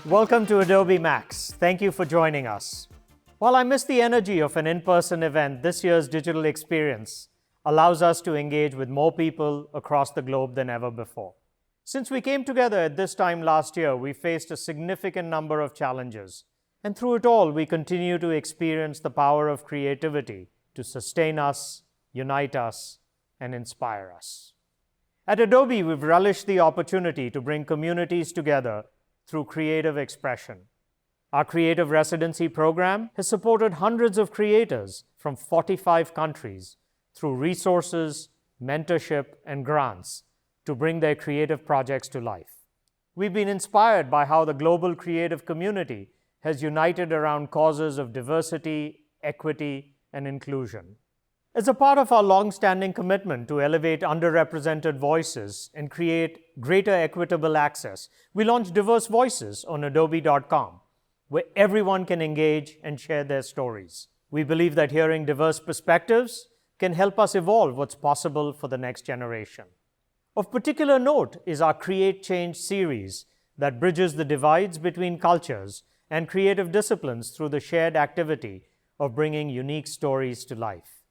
Welcome to Adobe Max. Thank you for joining us. While I miss the energy of an in-person event, this year's digital experience allows us to engage with more people across the globe than ever before. Since we came together at this time last year, we faced a significant number of challenges. And through it all, we continue to experience the power of creativity to sustain us, unite us, and inspire us. At Adobe, we've relished the opportunity to bring communities together through creative expression. Our Creative Residency program has supported hundreds of creators from 45 countries through resources, mentorship, and grants to bring their creative projects to life. We've been inspired by how the global creative community has united around causes of diversity, equity, and inclusion. As a part of our long-standing commitment to elevate underrepresented voices and create greater equitable access, we launched Diverse Voices on Adobe.com, where everyone can engage and share their stories. We believe that hearing diverse perspectives can help us evolve what's possible for the next generation. Of particular note is our Create Change series that bridges the divides between cultures and creative disciplines through the shared activity of bringing unique stories to life.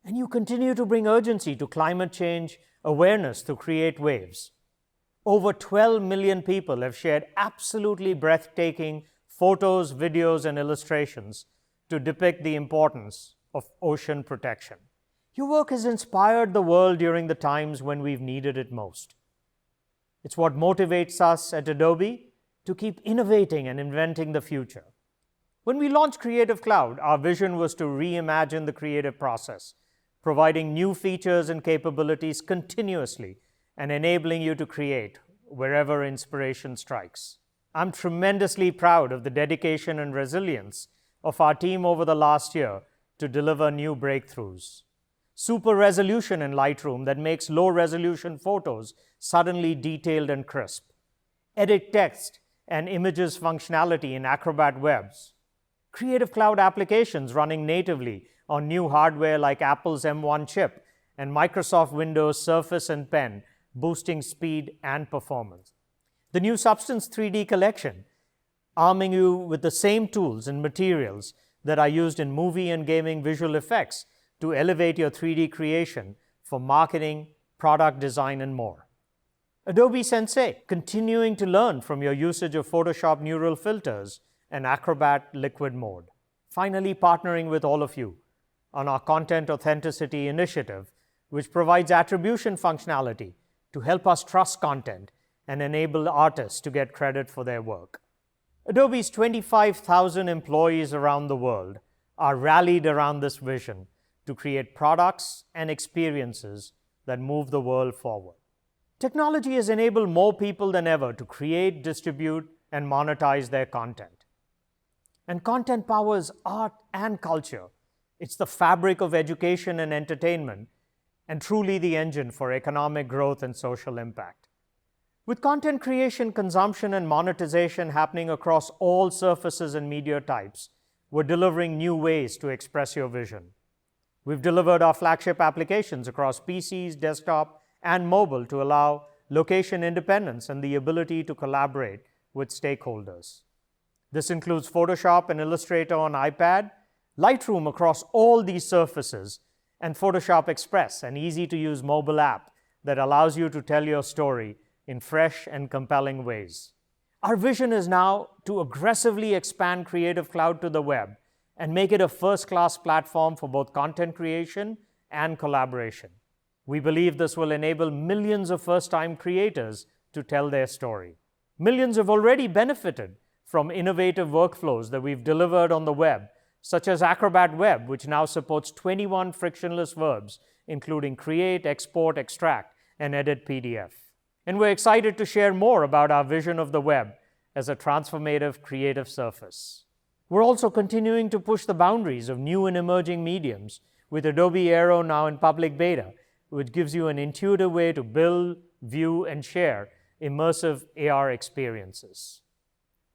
And you continue to bring urgency to climate change awareness through Create Waves. Over 12 million people have shared absolutely breathtaking photos, videos, and illustrations to depict the importance of ocean protection. Your work has inspired the world during the times when we've needed it most. It's what motivates us at Adobe to keep innovating and inventing the future. When we launched Creative Cloud, our vision was to reimagine the creative process, providing new features and capabilities continuously and enabling you to create wherever inspiration strikes. I'm tremendously proud of the dedication and resilience of our team over the last year to deliver new breakthroughs. Super resolution in Lightroom that makes low-resolution photos suddenly detailed and crisp. Edit text and images functionality in Acrobat Webs. Creative Cloud applications running natively on new hardware like Apple's M1 chip and Microsoft Windows Surface and Pen, boosting speed and performance. The new Substance 3D collection, arming you with the same tools and materials that are used in movie and gaming visual effects to elevate your 3D creation for marketing, product design, and more. Adobe Sensei, continuing to learn from your usage of Photoshop Neural Filters and Acrobat Liquid Mode. Finally, partnering with all of you on our Content Authenticity Initiative, which provides attribution functionality to help us trust content and enable artists to get credit for their work. Adobe's 25,000 employees around the world are rallied around this vision to create products and experiences that move the world forward. Technology has enabled more people than ever to create, distribute, and monetize their content. And content powers art and culture. It's the fabric of education and entertainment, and truly the engine for economic growth and social impact. With content creation, consumption, and monetization happening across all surfaces and media types, we're delivering new ways to express your vision. We've delivered our flagship applications across PCs, desktop, and mobile to allow location independence and the ability to collaborate with stakeholders. This includes Photoshop and Illustrator on iPad, Lightroom across all these surfaces, and Photoshop Express, an easy-to-use mobile app that allows you to tell your story in fresh and compelling ways. Our vision is now to aggressively expand Creative Cloud to the web and make it a first-class platform for both content creation and collaboration. We believe this will enable millions of first-time creators to tell their story. Millions have already benefited from innovative workflows that we've delivered on the web, such as Acrobat Web, which now supports 21 frictionless verbs, including create, export, extract, and edit PDF. And we're excited to share more about our vision of the web as a transformative creative surface. We're also continuing to push the boundaries of new and emerging mediums with Adobe Aero now in public beta, which gives you an intuitive way to build, view, and share immersive AR experiences.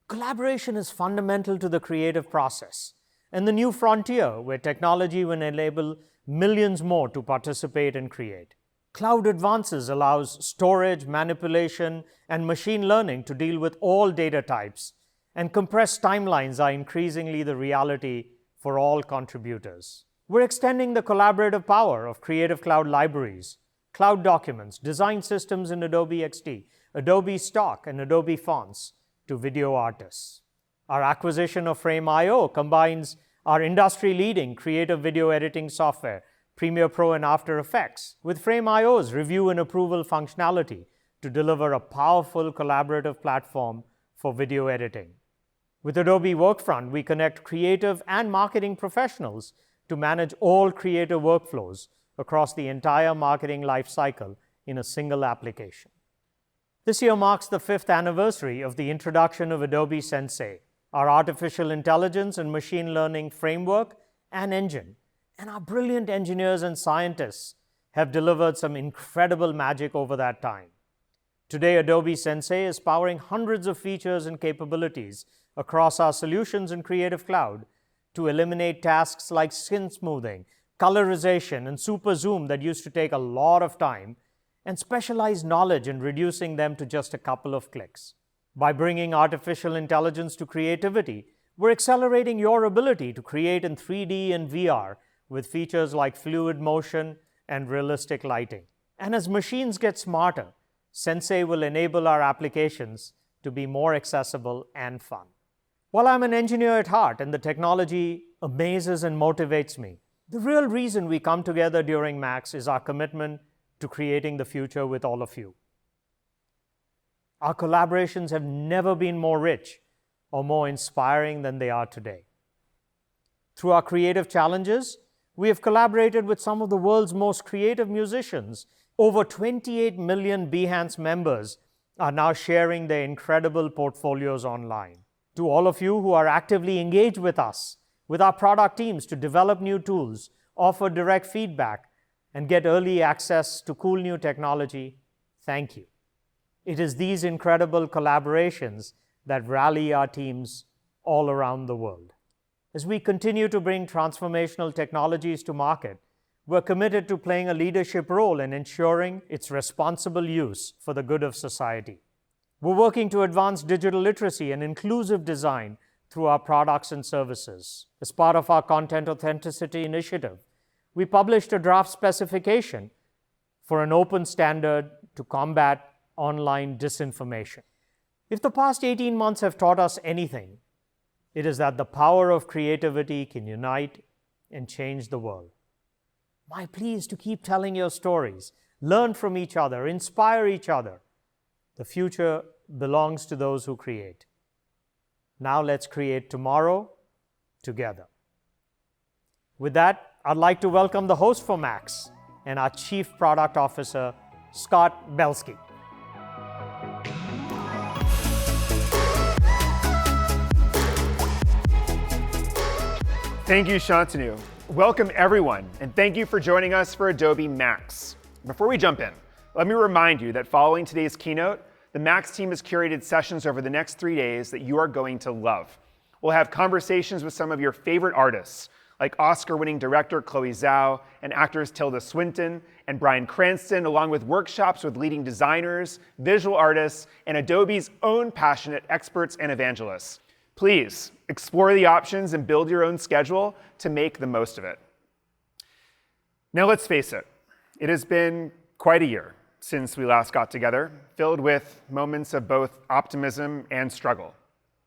Collaboration is fundamental to the creative process and the new frontier where technology will enable millions more to participate and create. Cloud Advances allows storage, manipulation, and machine learning to deal with all data types and compressed timelines are increasingly the reality for all contributors. We're extending the collaborative power of Creative Cloud libraries, Cloud Documents, design systems in Adobe XD, Adobe Stock, and Adobe Fonts to video artists. Our acquisition of Frame.io combines our industry-leading creative video editing software, Premiere Pro and After Effects, with Frame.io's review and approval functionality to deliver a powerful collaborative platform for video editing. With Adobe Workfront, we connect creative and marketing professionals to manage all creative workflows across the entire marketing lifecycle in a single application. This year marks the 5th anniversary of the introduction of Adobe Sensei, our artificial intelligence and machine learning framework and engine. And our brilliant engineers and scientists have delivered some incredible magic over that time. Today, Adobe Sensei is powering hundreds of features and capabilities across our solutions in Creative Cloud to eliminate tasks like skin smoothing, colorization, and super zoom that used to take a lot of time, and specialized knowledge in reducing them to just a couple of clicks. By bringing artificial intelligence to creativity, we're accelerating your ability to create in 3D and VR with features like fluid motion and realistic lighting. And as machines get smarter, Sensei will enable our applications to be more accessible and fun. While I'm an engineer at heart and the technology amazes and motivates me, the real reason we come together during MAX is our commitment to creating the future with all of you. Our collaborations have never been more rich or more inspiring than they are today. Through our creative challenges, we have collaborated with some of the world's most creative musicians. Over 28 million Behance members are now sharing their incredible portfolios online. To all of you who are actively engaged with us, with our product teams to develop new tools, offer direct feedback, and get early access to cool new technology, thank you. It is these incredible collaborations that rally our teams all around the world. As we continue to bring transformational technologies to market, we're committed to playing a leadership role in ensuring its responsible use for the good of society. We're working to advance digital literacy and inclusive design through our products and services. As part of our Content Authenticity Initiative, we published a draft specification for an open standard to combat online disinformation. If the past 18 months have taught us anything, it is that the power of creativity can unite and change the world. My plea is to keep telling your stories, learn from each other, inspire each other. The future belongs to those who create. Now let's create tomorrow together. With that, I'd like to welcome the host for MAX and our Chief Product Officer, Scott Belsky. Thank you, Shantanu. Welcome, everyone, and thank you for joining us for Adobe MAX. Before we jump in, let me remind you that following today's keynote, the MAX team has curated sessions over the next 3 days that you are going to love. We'll have conversations with some of your favorite artists, like Oscar-winning director Chloe Zhao and actors Tilda Swinton and Bryan Cranston, along with workshops with leading designers, visual artists, and Adobe's own passionate experts and evangelists. Please explore the options and build your own schedule to make the most of it. Now let's face it, it has been quite a year since we last got together, filled with moments of both optimism and struggle.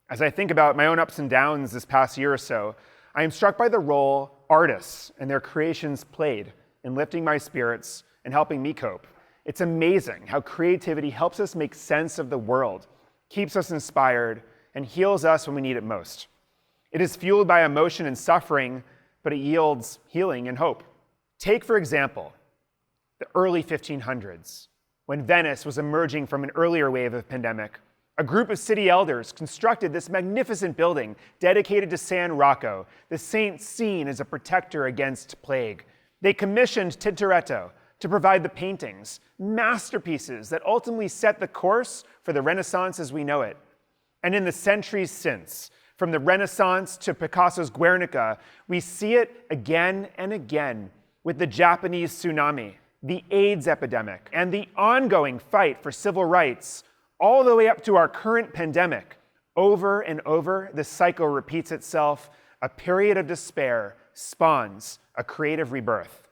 As I think about my own ups and downs this past year or so, I am struck by the role artists and their creations played in lifting my spirits and helping me cope. It's amazing how creativity helps us make sense of the world, keeps us inspired, and heals us when we need it most. It is fueled by emotion and suffering, but it yields healing and hope. Take, for example, the early 1500s, when Venice was emerging from an earlier wave of pandemic. A group of city elders constructed this magnificent building dedicated to San Rocco, the saint seen as a protector against plague. They commissioned Tintoretto to provide the paintings, masterpieces that ultimately set the course for the Renaissance as we know it. And in the centuries since, from the Renaissance to Picasso's Guernica, we see it again and again with the Japanese tsunami, the AIDS epidemic, and the ongoing fight for civil rights, all the way up to our current pandemic. Over and over, this cycle repeats itself. A period of despair spawns a creative rebirth.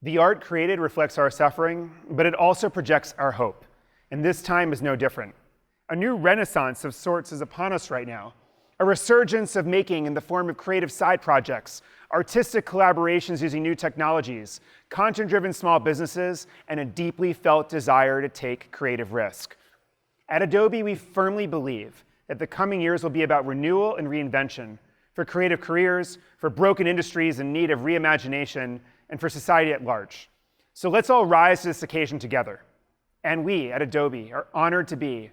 The art created reflects our suffering, but it also projects our hope. And this time is no different. A new renaissance of sorts is upon us right now. A resurgence of making in the form of creative side projects, artistic collaborations using new technologies, content-driven small businesses, and a deeply felt desire to take creative risk. At Adobe, we firmly believe that the coming years will be about renewal and reinvention for creative careers, for broken industries in need of reimagination, and for society at large. So let's all rise to this occasion together. And we at Adobe are honored to be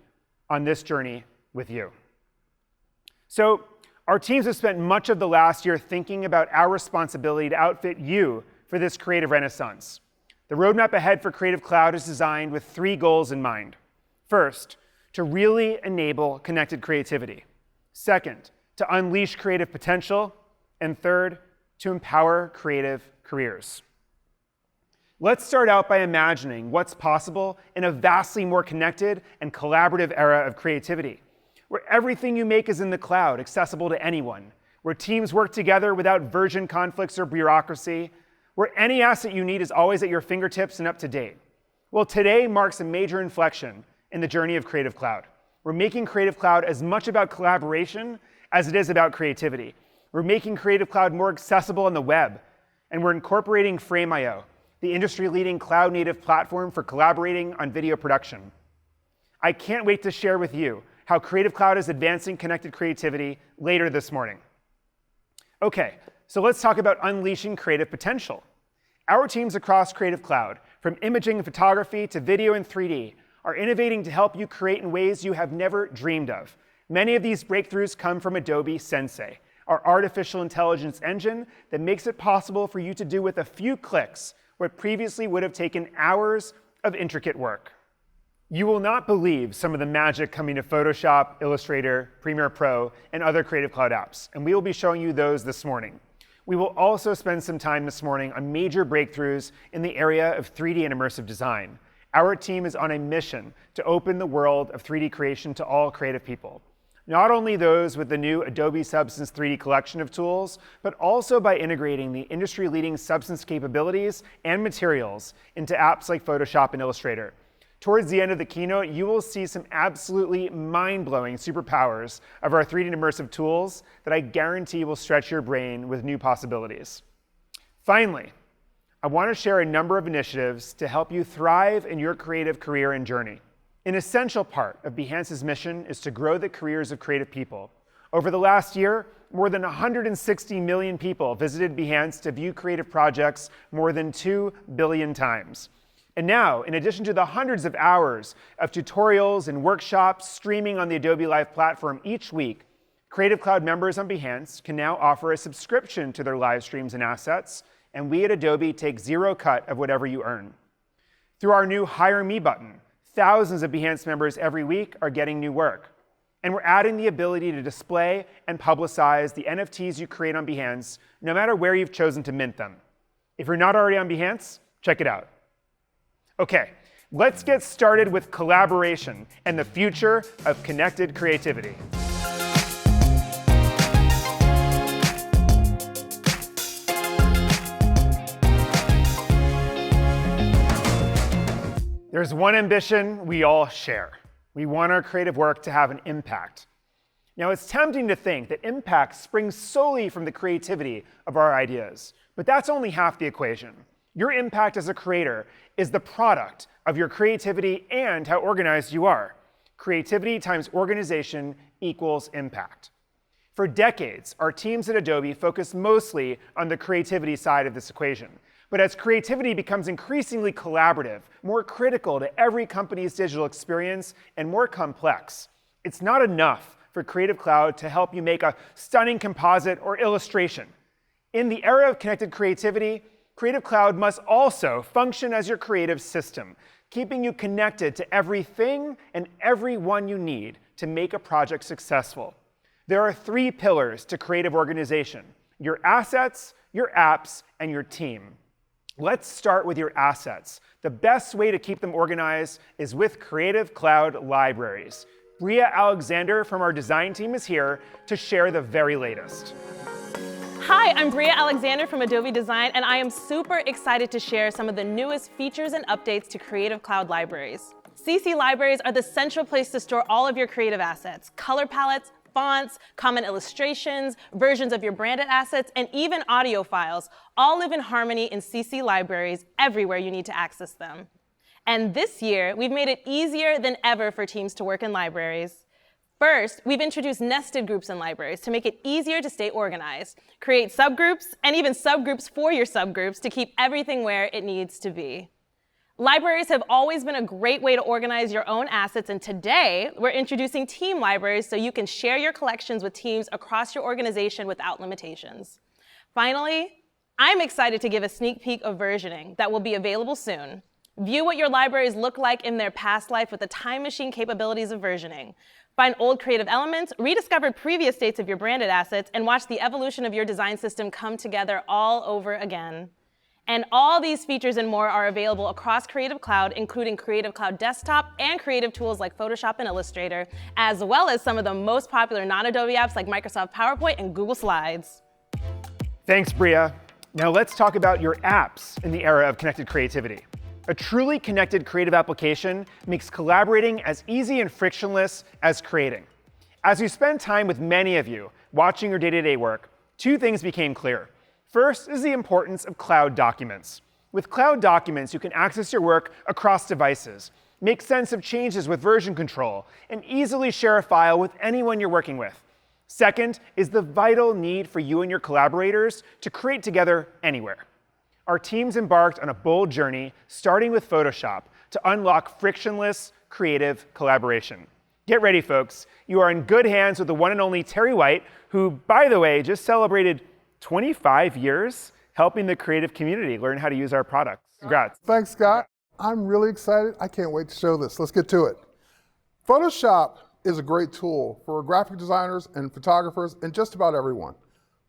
on this journey with you. So our teams have spent much of the last year thinking about our responsibility to outfit you for this creative renaissance. The roadmap ahead for Creative Cloud is designed with 3 goals in mind. First, to really enable connected creativity. Second, to unleash creative potential. And third, to empower creative careers. Let's start out by imagining what's possible in a vastly more connected and collaborative era of creativity, where everything you make is in the cloud, accessible to anyone, where teams work together without version conflicts or bureaucracy, where any asset you need is always at your fingertips and up to date. Well, today marks a major inflection in the journey of Creative Cloud. We're making Creative Cloud as much about collaboration as it is about creativity. We're making Creative Cloud more accessible on the web, and we're incorporating Frame.io, the industry-leading cloud-native platform for collaborating on video production. I can't wait to share with you how Creative Cloud is advancing connected creativity later this morning. Okay, so let's talk about unleashing creative potential. Our teams across Creative Cloud, from imaging and photography to video and 3D, are innovating to help you create in ways you have never dreamed of. Many of these breakthroughs come from Adobe Sensei, our artificial intelligence engine that makes it possible for you to do with a few clicks what previously would have taken hours of intricate work. You will not believe some of the magic coming to Photoshop, Illustrator, Premiere Pro, and other Creative Cloud apps, and we will be showing you those this morning. We will also spend some time this morning on major breakthroughs in the area of 3D and immersive design. Our team is on a mission to open the world of 3D creation to all creative people. Not only those with the new Adobe Substance 3D collection of tools, but also by integrating the industry-leading Substance capabilities and materials into apps like Photoshop and Illustrator. Towards the end of the keynote, you will see some absolutely mind-blowing superpowers of our 3D and immersive tools that I guarantee will stretch your brain with new possibilities. Finally, I want to share a number of initiatives to help you thrive in your creative career and journey. An essential part of Behance's mission is to grow the careers of creative people. Over the last year, more than 160 million people visited Behance to view creative projects more than 2 billion times. And now, in addition to the hundreds of hours of tutorials and workshops streaming on the Adobe Live platform each week, Creative Cloud members on Behance can now offer a subscription to their live streams and assets, and we at Adobe take 0 cut of whatever you earn. Through our new Hire Me button, thousands of Behance members every week are getting new work. And we're adding the ability to display and publicize the NFTs you create on Behance, no matter where you've chosen to mint them. If you're not already on Behance, check it out. Okay, let's get started with collaboration and the future of connected creativity. There's one ambition we all share. We want our creative work to have an impact. Now, it's tempting to think that impact springs solely from the creativity of our ideas, but that's only half the equation. Your impact as a creator is the product of your creativity and how organized you are. Creativity times organization equals impact. For decades, our teams at Adobe focused mostly on the creativity side of this equation. But as creativity becomes increasingly collaborative, more critical to every company's digital experience, and more complex, it's not enough for Creative Cloud to help you make a stunning composite or illustration. In the era of connected creativity, Creative Cloud must also function as your creative system, keeping you connected to everything and everyone you need to make a project successful. There are 3 pillars to creative organization: your assets, your apps, and your team. Let's start with your assets. The best way to keep them organized is with Creative Cloud libraries. Bria Alexander from our design team is here to share the very latest. Hi, I'm Bria Alexander from Adobe Design, and I am super excited to share some of the newest features and updates to Creative Cloud libraries. CC libraries are the central place to store all of your creative assets, color palettes, fonts, common illustrations, versions of your branded assets, and even audio files all live in harmony in CC libraries everywhere you need to access them. And this year, we've made it easier than ever for teams to work in libraries. First, we've introduced nested groups in libraries to make it easier to stay organized, create subgroups, and even subgroups for your subgroups to keep everything where it needs to be. Libraries have always been a great way to organize your own assets, and today we're introducing team libraries so you can share your collections with teams across your organization without limitations. Finally, I'm excited to give a sneak peek of versioning that will be available soon. View what your libraries look like in their past life with the time machine capabilities of versioning. Find old creative elements, rediscover previous states of your branded assets, and watch the evolution of your design system come together all over again. And all these features and more are available across Creative Cloud, including Creative Cloud Desktop and creative tools like Photoshop and Illustrator, as well as some of the most popular non-Adobe apps like Microsoft PowerPoint and Google Slides. Thanks, Bria. Now let's talk about your apps in the era of connected creativity. A truly connected creative application makes collaborating as easy and frictionless as creating. As we spend time with many of you watching your day-to-day work, two things became clear. First is the importance of cloud documents. With cloud documents, you can access your work across devices, make sense of changes with version control, and easily share a file with anyone you're working with. Second is the vital need for you and your collaborators to create together anywhere. Our teams embarked on a bold journey, starting with Photoshop, to unlock frictionless, creative collaboration. Get ready, folks. You are in good hands with the one and only Terry White, who, by the way, just celebrated 25 years helping the creative community learn how to use our products. Congrats. Thanks, Scott. I'm really excited. I can't wait to show this. Let's get to it. Photoshop is a great tool for graphic designers and photographers and just about everyone.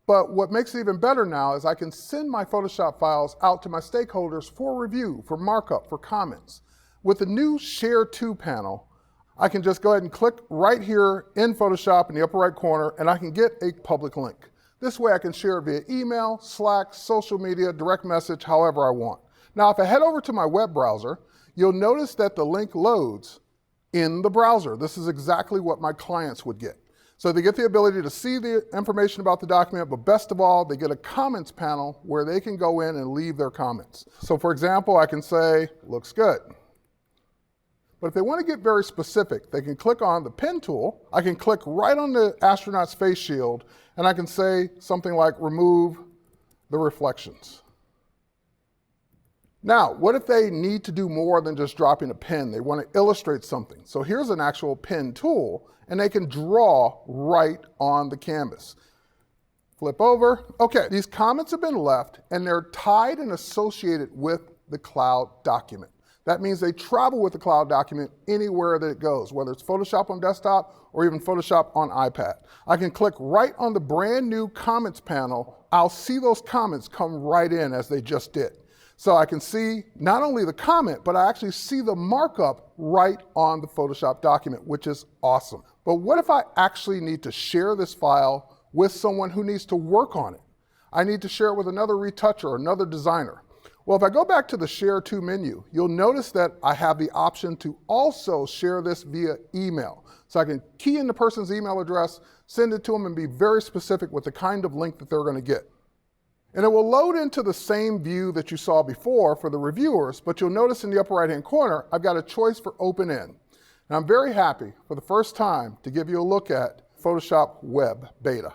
But what makes it even better now is I can send my Photoshop files out to my stakeholders for review, for markup, for comments. With the new Share To panel, I can just go ahead and click right here in Photoshop in the upper right corner, and I can get a public link. This way I can share it via email, Slack, social media, direct message, however I want. Now, if I head over to my web browser, you'll notice that the link loads in the browser. This is exactly what my clients would get. So they get the ability to see the information about the document, but best of all, they get a comments panel where they can go in and leave their comments. So for example, I can say, looks good. But if they want to get very specific, they can click on the pen tool. I can click right on the astronaut's face shield, and I can say something like, remove the reflections. Now, what if they need to do more than just dropping a pen? They want to illustrate something. So here's an actual pen tool, and they can draw right on the canvas. Flip over. Okay, these comments have been left, and they're tied and associated with the cloud document. That means they travel with the cloud document anywhere that it goes, whether it's Photoshop on desktop or even Photoshop on iPad. I can click right on the brand new comments panel. I'll see those comments come right in as they just did. So I can see not only the comment, but I actually see the markup right on the Photoshop document, which is awesome. But what if I actually need to share this file with someone who needs to work on it? I need to share it with another retoucher or another designer. Well, if I go back to the Share To menu, you'll notice that I have the option to also share this via email. So I can key in the person's email address, send it to them, and be very specific with the kind of link that they're going to get. And it will load into the same view that you saw before for the reviewers, but you'll notice in the upper right-hand corner, I've got a choice for Open In. And I'm very happy for the first time to give you a look at Photoshop Web Beta.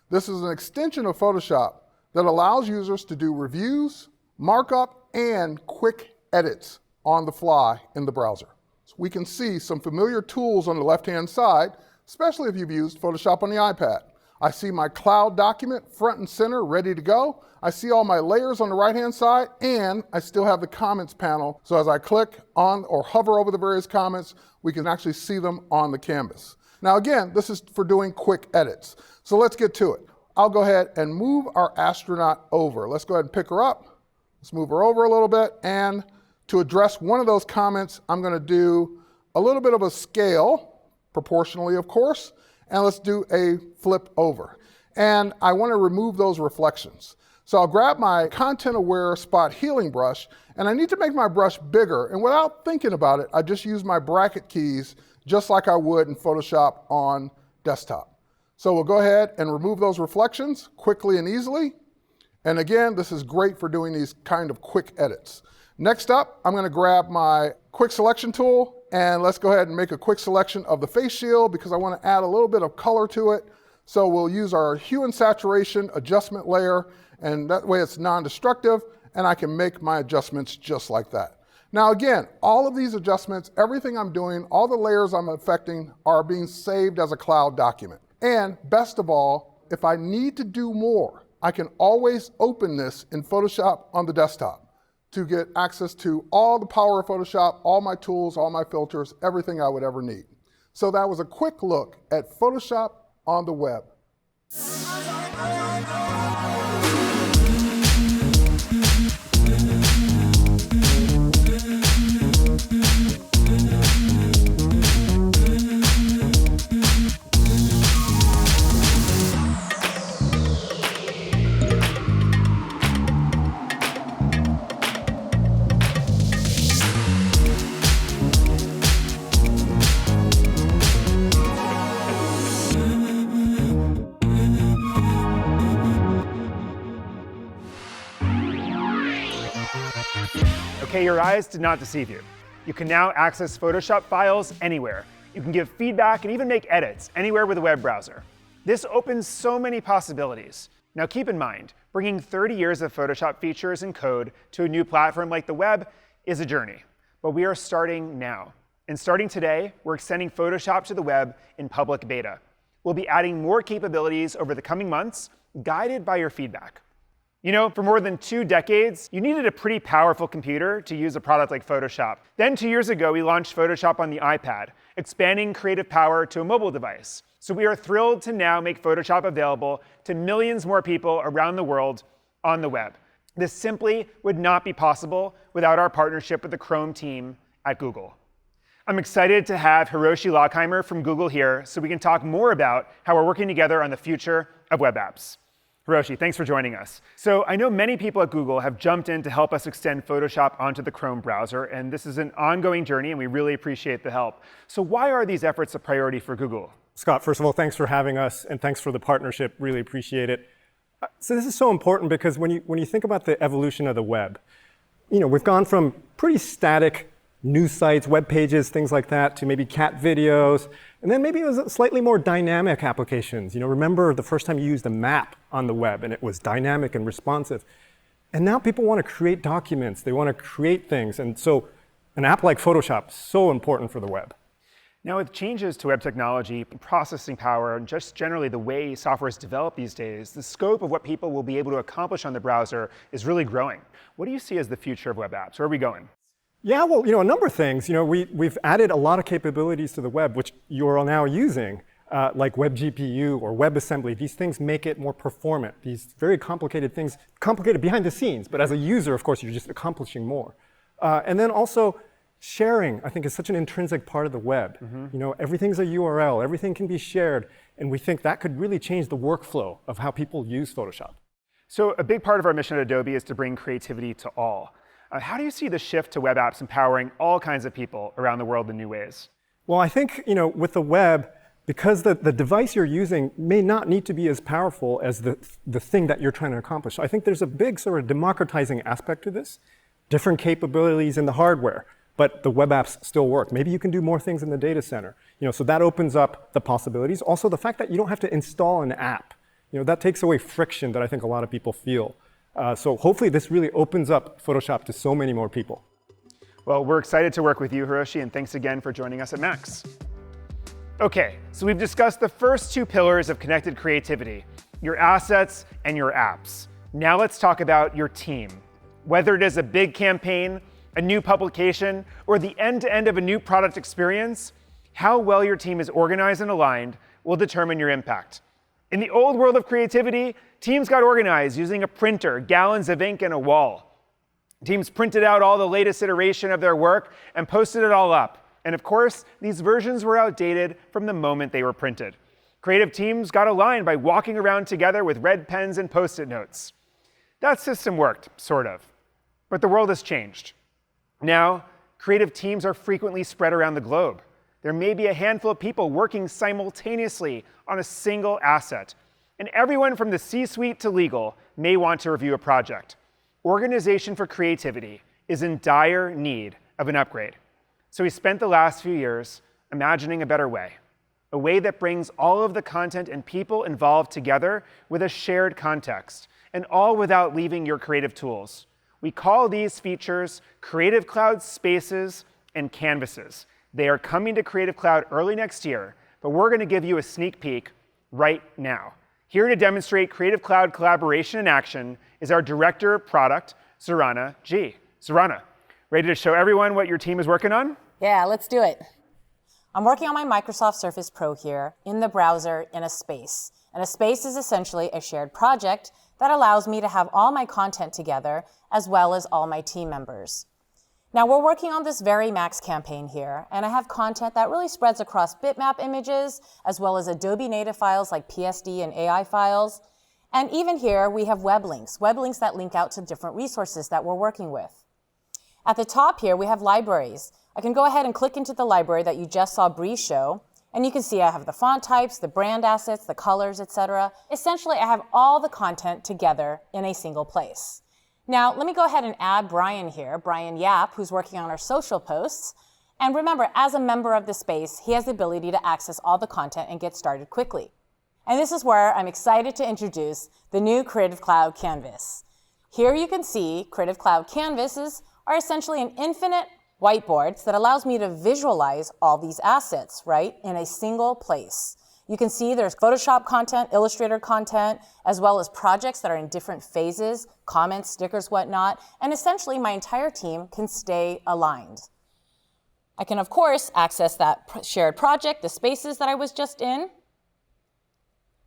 This is an extension of Photoshop that allows users to do reviews, markup, and quick edits on the fly in the browser. So we can see some familiar tools on the left-hand side, especially if you've used Photoshop on the iPad. I see my cloud document front and center, ready to go. I see all my layers on the right-hand side, and I still have the comments panel. So as I click on or hover over the various comments, we can actually see them on the canvas. Now again, this is for doing quick edits. So let's get to it. I'll go ahead and move our astronaut over. Let's go ahead and pick her up. Let's move her over a little bit, and to address one of those comments, I'm going to do a little bit of a scale proportionally, of course, and let's do a flip over. And I want to remove those reflections. So I'll grab my content-aware spot healing brush, and I need to make my brush bigger. And without thinking about it, I just use my bracket keys just like I would in Photoshop on desktop. So we'll go ahead and remove those reflections quickly and easily. And again, this is great for doing these kind of quick edits. Next up, I'm going to grab my quick selection tool, and let's go ahead and make a quick selection of the face shield because I want to add a little bit of color to it. So we'll use our hue and saturation adjustment layer, and that way it's non-destructive, and I can make my adjustments just like that. Now again, all of these adjustments, everything I'm doing, all the layers I'm affecting are being saved as a cloud document. And best of all, if I need to do more, I can always open this in Photoshop on the desktop to get access to all the power of Photoshop, all my tools, all my filters, everything I would ever need. So that was a quick look at Photoshop on the web. Okay, your eyes did not deceive you. You can now access Photoshop files anywhere. You can give feedback and even make edits anywhere with a web browser. This opens so many possibilities. Now keep in mind, bringing 30 years of Photoshop features and code to a new platform like the web is a journey. But we are starting now. And starting today, we're extending Photoshop to the web in public beta. We'll be adding more capabilities over the coming months, guided by your feedback. You know, for more than 2 decades, you needed a pretty powerful computer to use a product like Photoshop. Then 2 years ago, we launched Photoshop on the iPad, expanding creative power to a mobile device. So we are thrilled to now make Photoshop available to millions more people around the world on the web. This simply would not be possible without our partnership with the Chrome team at Google. I'm excited to have Hiroshi Lockheimer from Google here so we can talk more about how we're working together on the future of web apps. Hiroshi, thanks for joining us. So I know many people at Google have jumped in to help us extend Photoshop onto the Chrome browser, and this is an ongoing journey, and we really appreciate the help. So why are these efforts a priority for Google? Scott, first of all, thanks for having us, and thanks for the partnership. Really appreciate it. So this is so important because when you think about the evolution of the web, we've gone from pretty static news sites, web pages, things like that, to maybe cat videos, and then maybe it was slightly more dynamic applications. Remember the first time you used a map on the web, and it was dynamic and responsive. And now people want to create documents. They want to create things. And so an app like Photoshop is so important for the web. Now, with changes to web technology, processing power, and just generally the way software is developed these days, the scope of what people will be able to accomplish on the browser is really growing. What do you see as the future of web apps? Where are we going? Yeah, well, a number of things. We've added a lot of capabilities to the web, which you're now using, like WebGPU or WebAssembly. These things make it more performant. These very complicated things, complicated behind the scenes, but as a user, of course, you're just accomplishing more. And then also, sharing, I think, is such an intrinsic part of the web. Everything's a URL. Everything can be shared. And we think that could really change the workflow of how people use Photoshop. So a big part of our mission at Adobe is to bring creativity to all. How do you see the shift to web apps empowering all kinds of people around the world in new ways? Well, I think with the web, because the device you're using may not need to be as powerful as the thing that you're trying to accomplish. So I think there's a big sort of democratizing aspect to this, different capabilities in the hardware, but the web apps still work. Maybe you can do more things in the data center. So that opens up the possibilities. Also, the fact that you don't have to install an app, that takes away friction that I think a lot of people feel. So hopefully this really opens up Photoshop to so many more people. Well, we're excited to work with you, Hiroshi, and thanks again for joining us at Max. Okay, so we've discussed the first 2 pillars of connected creativity, your assets and your apps. Now let's talk about your team. Whether it is a big campaign, a new publication, or the end-to-end of a new product experience, how well your team is organized and aligned will determine your impact. In the old world of creativity, teams got organized using a printer, gallons of ink, and a wall. Teams printed out all the latest iteration of their work and posted it all up. And of course, these versions were outdated from the moment they were printed. Creative teams got aligned by walking around together with red pens and Post-it notes. That system worked, sort of. But the world has changed. Now, creative teams are frequently spread around the globe. There may be a handful of people working simultaneously on a single asset. And everyone from the C-suite to legal may want to review a project. Organization for creativity is in dire need of an upgrade. So we spent the last few years imagining a better way, a way that brings all of the content and people involved together with a shared context, and all without leaving your creative tools. We call these features Creative Cloud Spaces and Canvases. They are coming to Creative Cloud early next year, but we're going to give you a sneak peek right now. Here to demonstrate Creative Cloud collaboration in action is our Director of Product, Zorana G. Zorana, ready to show everyone what your team is working on? Yeah, let's do it. I'm working on my Microsoft Surface Pro here in the browser in a space. And a space is essentially a shared project that allows me to have all my content together as well as all my team members. Now we're working on this very Max campaign here, and I have content that really spreads across bitmap images as well as Adobe native files like PSD and AI files. And even here we have web links that link out to different resources that we're working with. At the top here we have libraries. I can go ahead and click into the library that you just saw Bree show, and you can see I have the font types, the brand assets, the colors, etc. Essentially, I have all the content together in a single place. Now, let me go ahead and add Brian here, Brian Yap, who's working on our social posts. And remember, as a member of the space, he has the ability to access all the content and get started quickly. And this is where I'm excited to introduce the new Creative Cloud Canvas. Here you can see Creative Cloud Canvases are essentially an infinite whiteboards that allows me to visualize all these assets, right, in a single place. You can see there's Photoshop content, Illustrator content, as well as projects that are in different phases, comments, stickers, whatnot, and essentially my entire team can stay aligned. I can, of course, access that shared project, the spaces that I was just in,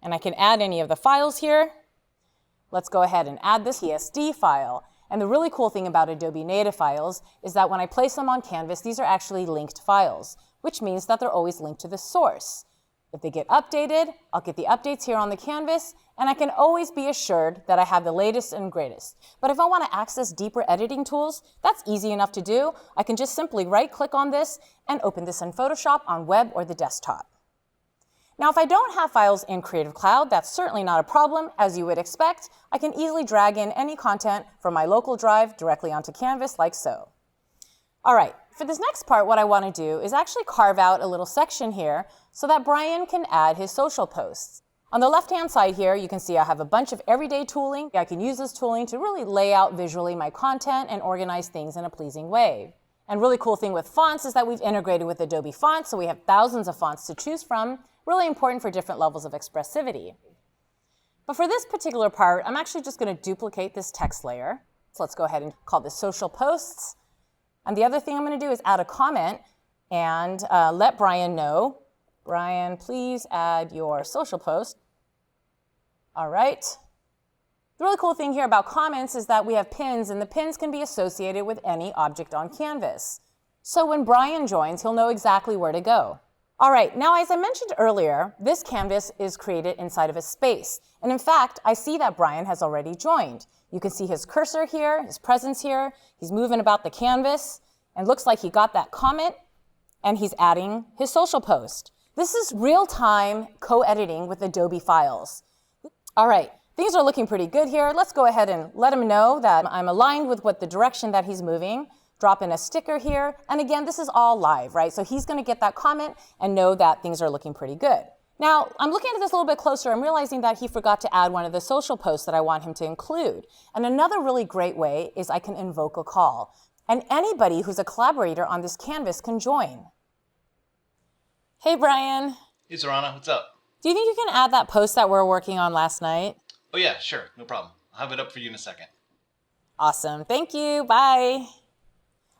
and I can add any of the files here. Let's go ahead and add this PSD file. And the really cool thing about Adobe native files is that when I place them on Canvas, these are actually linked files, which means that they're always linked to the source. If they get updated, I'll get the updates here on the canvas, and I can always be assured that I have the latest and greatest. But if I want to access deeper editing tools, that's easy enough to do. I can just simply right-click on this and open this in Photoshop on web or the desktop. Now, if I don't have files in Creative Cloud, that's certainly not a problem. As you would expect, I can easily drag in any content from my local drive directly onto Canvas like so. All right, for this next part, what I want to do is actually carve out a little section here so that Brian can add his social posts. On the left-hand side here, you can see I have a bunch of everyday tooling. I can use this tooling to really lay out visually my content and organize things in a pleasing way. And really cool thing with fonts is that we've integrated with Adobe Fonts, so we have thousands of fonts to choose from, really important for different levels of expressivity. But for this particular part, I'm actually just going to duplicate this text layer. So let's go ahead and call this social posts. And the other thing I'm going to do is add a comment and let Brian know. Brian, please add your social post. All right. The really cool thing here about comments is that we have pins, and the pins can be associated with any object on Canvas. So when Brian joins, he'll know exactly where to go. All right, now as I mentioned earlier, this canvas is created inside of a space. And in fact, I see that Brian has already joined. You can see his cursor here, his presence here. He's moving about the canvas, and looks like he got that comment, and he's adding his social post. This is real-time co-editing with Adobe files. All right, things are looking pretty good here. Let's go ahead and let him know that I'm aligned with what the direction that he's moving. Drop in a sticker here. And again, this is all live, right? So he's going to get that comment and know that things are looking pretty good. Now, I'm looking at this a little bit closer. I'm realizing that he forgot to add one of the social posts that I want him to include. And another really great way is I can invoke a call. And anybody who's a collaborator on this canvas can join. Hey, Brian. Hey, Zorana, what's up? Do you think you can add that post that we were working on last night? Oh yeah, sure, no problem. I'll have it up for you in a second. Awesome, thank you, bye.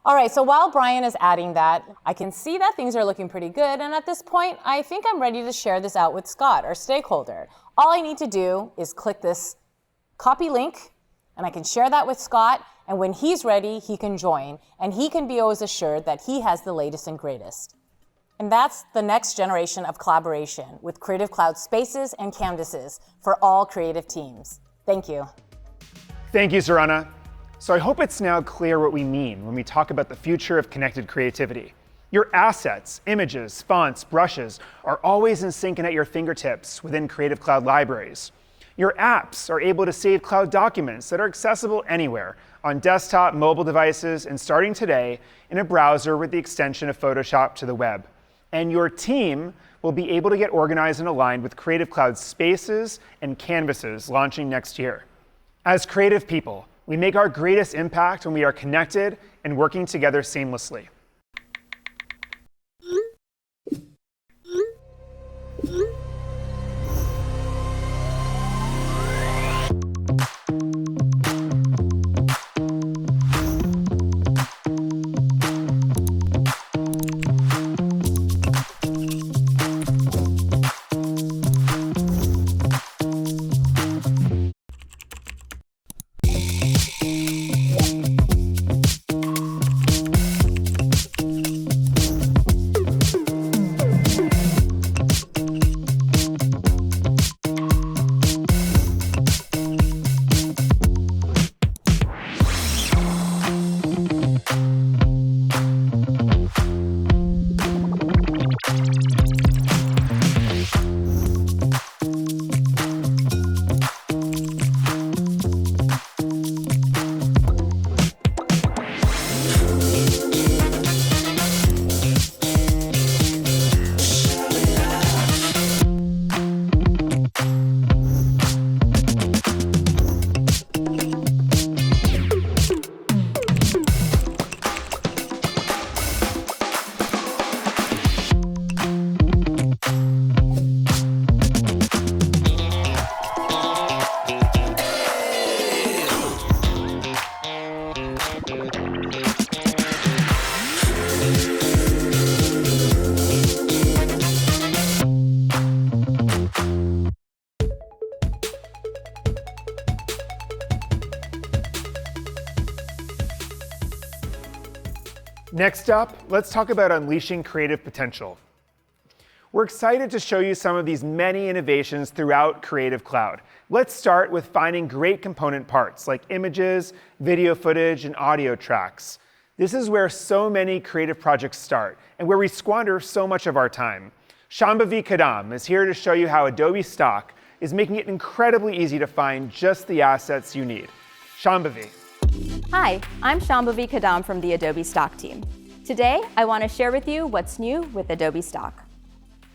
All right, so while Brian is adding that, I can see that things are looking pretty good, and at this point, I think I'm ready to share this out with Scott, our stakeholder. All I need to do is click this copy link, and I can share that with Scott, And when he's ready, he can join, and he can be always assured that he has the latest and greatest. And that's the next generation of collaboration with Creative Cloud spaces and canvases for all creative teams. Thank you. Thank you, Zorana. So I hope it's now clear what we mean when we talk about the future of connected creativity. Your assets, images, fonts, brushes are always in sync and at your fingertips within Creative Cloud libraries. Your apps are able to save cloud documents that are accessible anywhere on desktop, mobile devices, and starting today in a browser with the extension of Photoshop to the web. And your team will be able to get organized and aligned with Creative Cloud spaces and canvases launching next year. As creative people, we make our greatest impact when we are connected and working together seamlessly. Next up, let's talk about unleashing creative potential. We're excited to show you some of these many innovations throughout Creative Cloud. Let's start with finding great component parts like images, video footage, and audio tracks. This is where so many creative projects start and where we squander so much of our time. Shambhavi Kadam is here to show you how Adobe Stock is making it incredibly easy to find just the assets you need. Shambhavi. Hi, I'm Shambhavi Kadam from the Adobe Stock team. Today, I want to share with you what's new with Adobe Stock.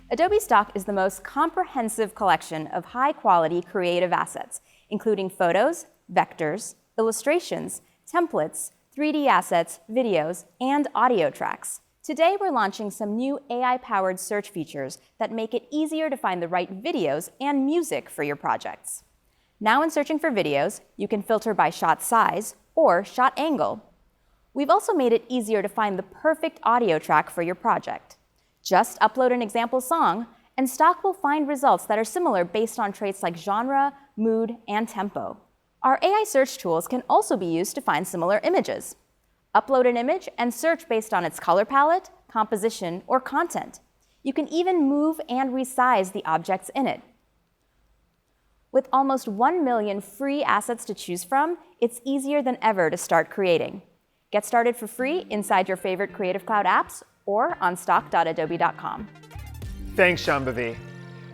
Adobe Stock is the most comprehensive collection of high-quality creative assets, including photos, vectors, illustrations, templates, 3D assets, videos, and audio tracks. Today, we're launching some new AI-powered search features that make it easier to find the right videos and music for your projects. Now in searching for videos, you can filter by shot size or shot angle. We've also made it easier to find the perfect audio track for your project. Just upload an example song, and Stock will find results that are similar based on traits like genre, mood, and tempo. Our AI search tools can also be used to find similar images. Upload an image and search based on its color palette, composition, or content. You can even move and resize the objects in it. With almost 1 million free assets to choose from, it's easier than ever to start creating. Get started for free inside your favorite Creative Cloud apps or on stock.adobe.com. Thanks, Shambhavi.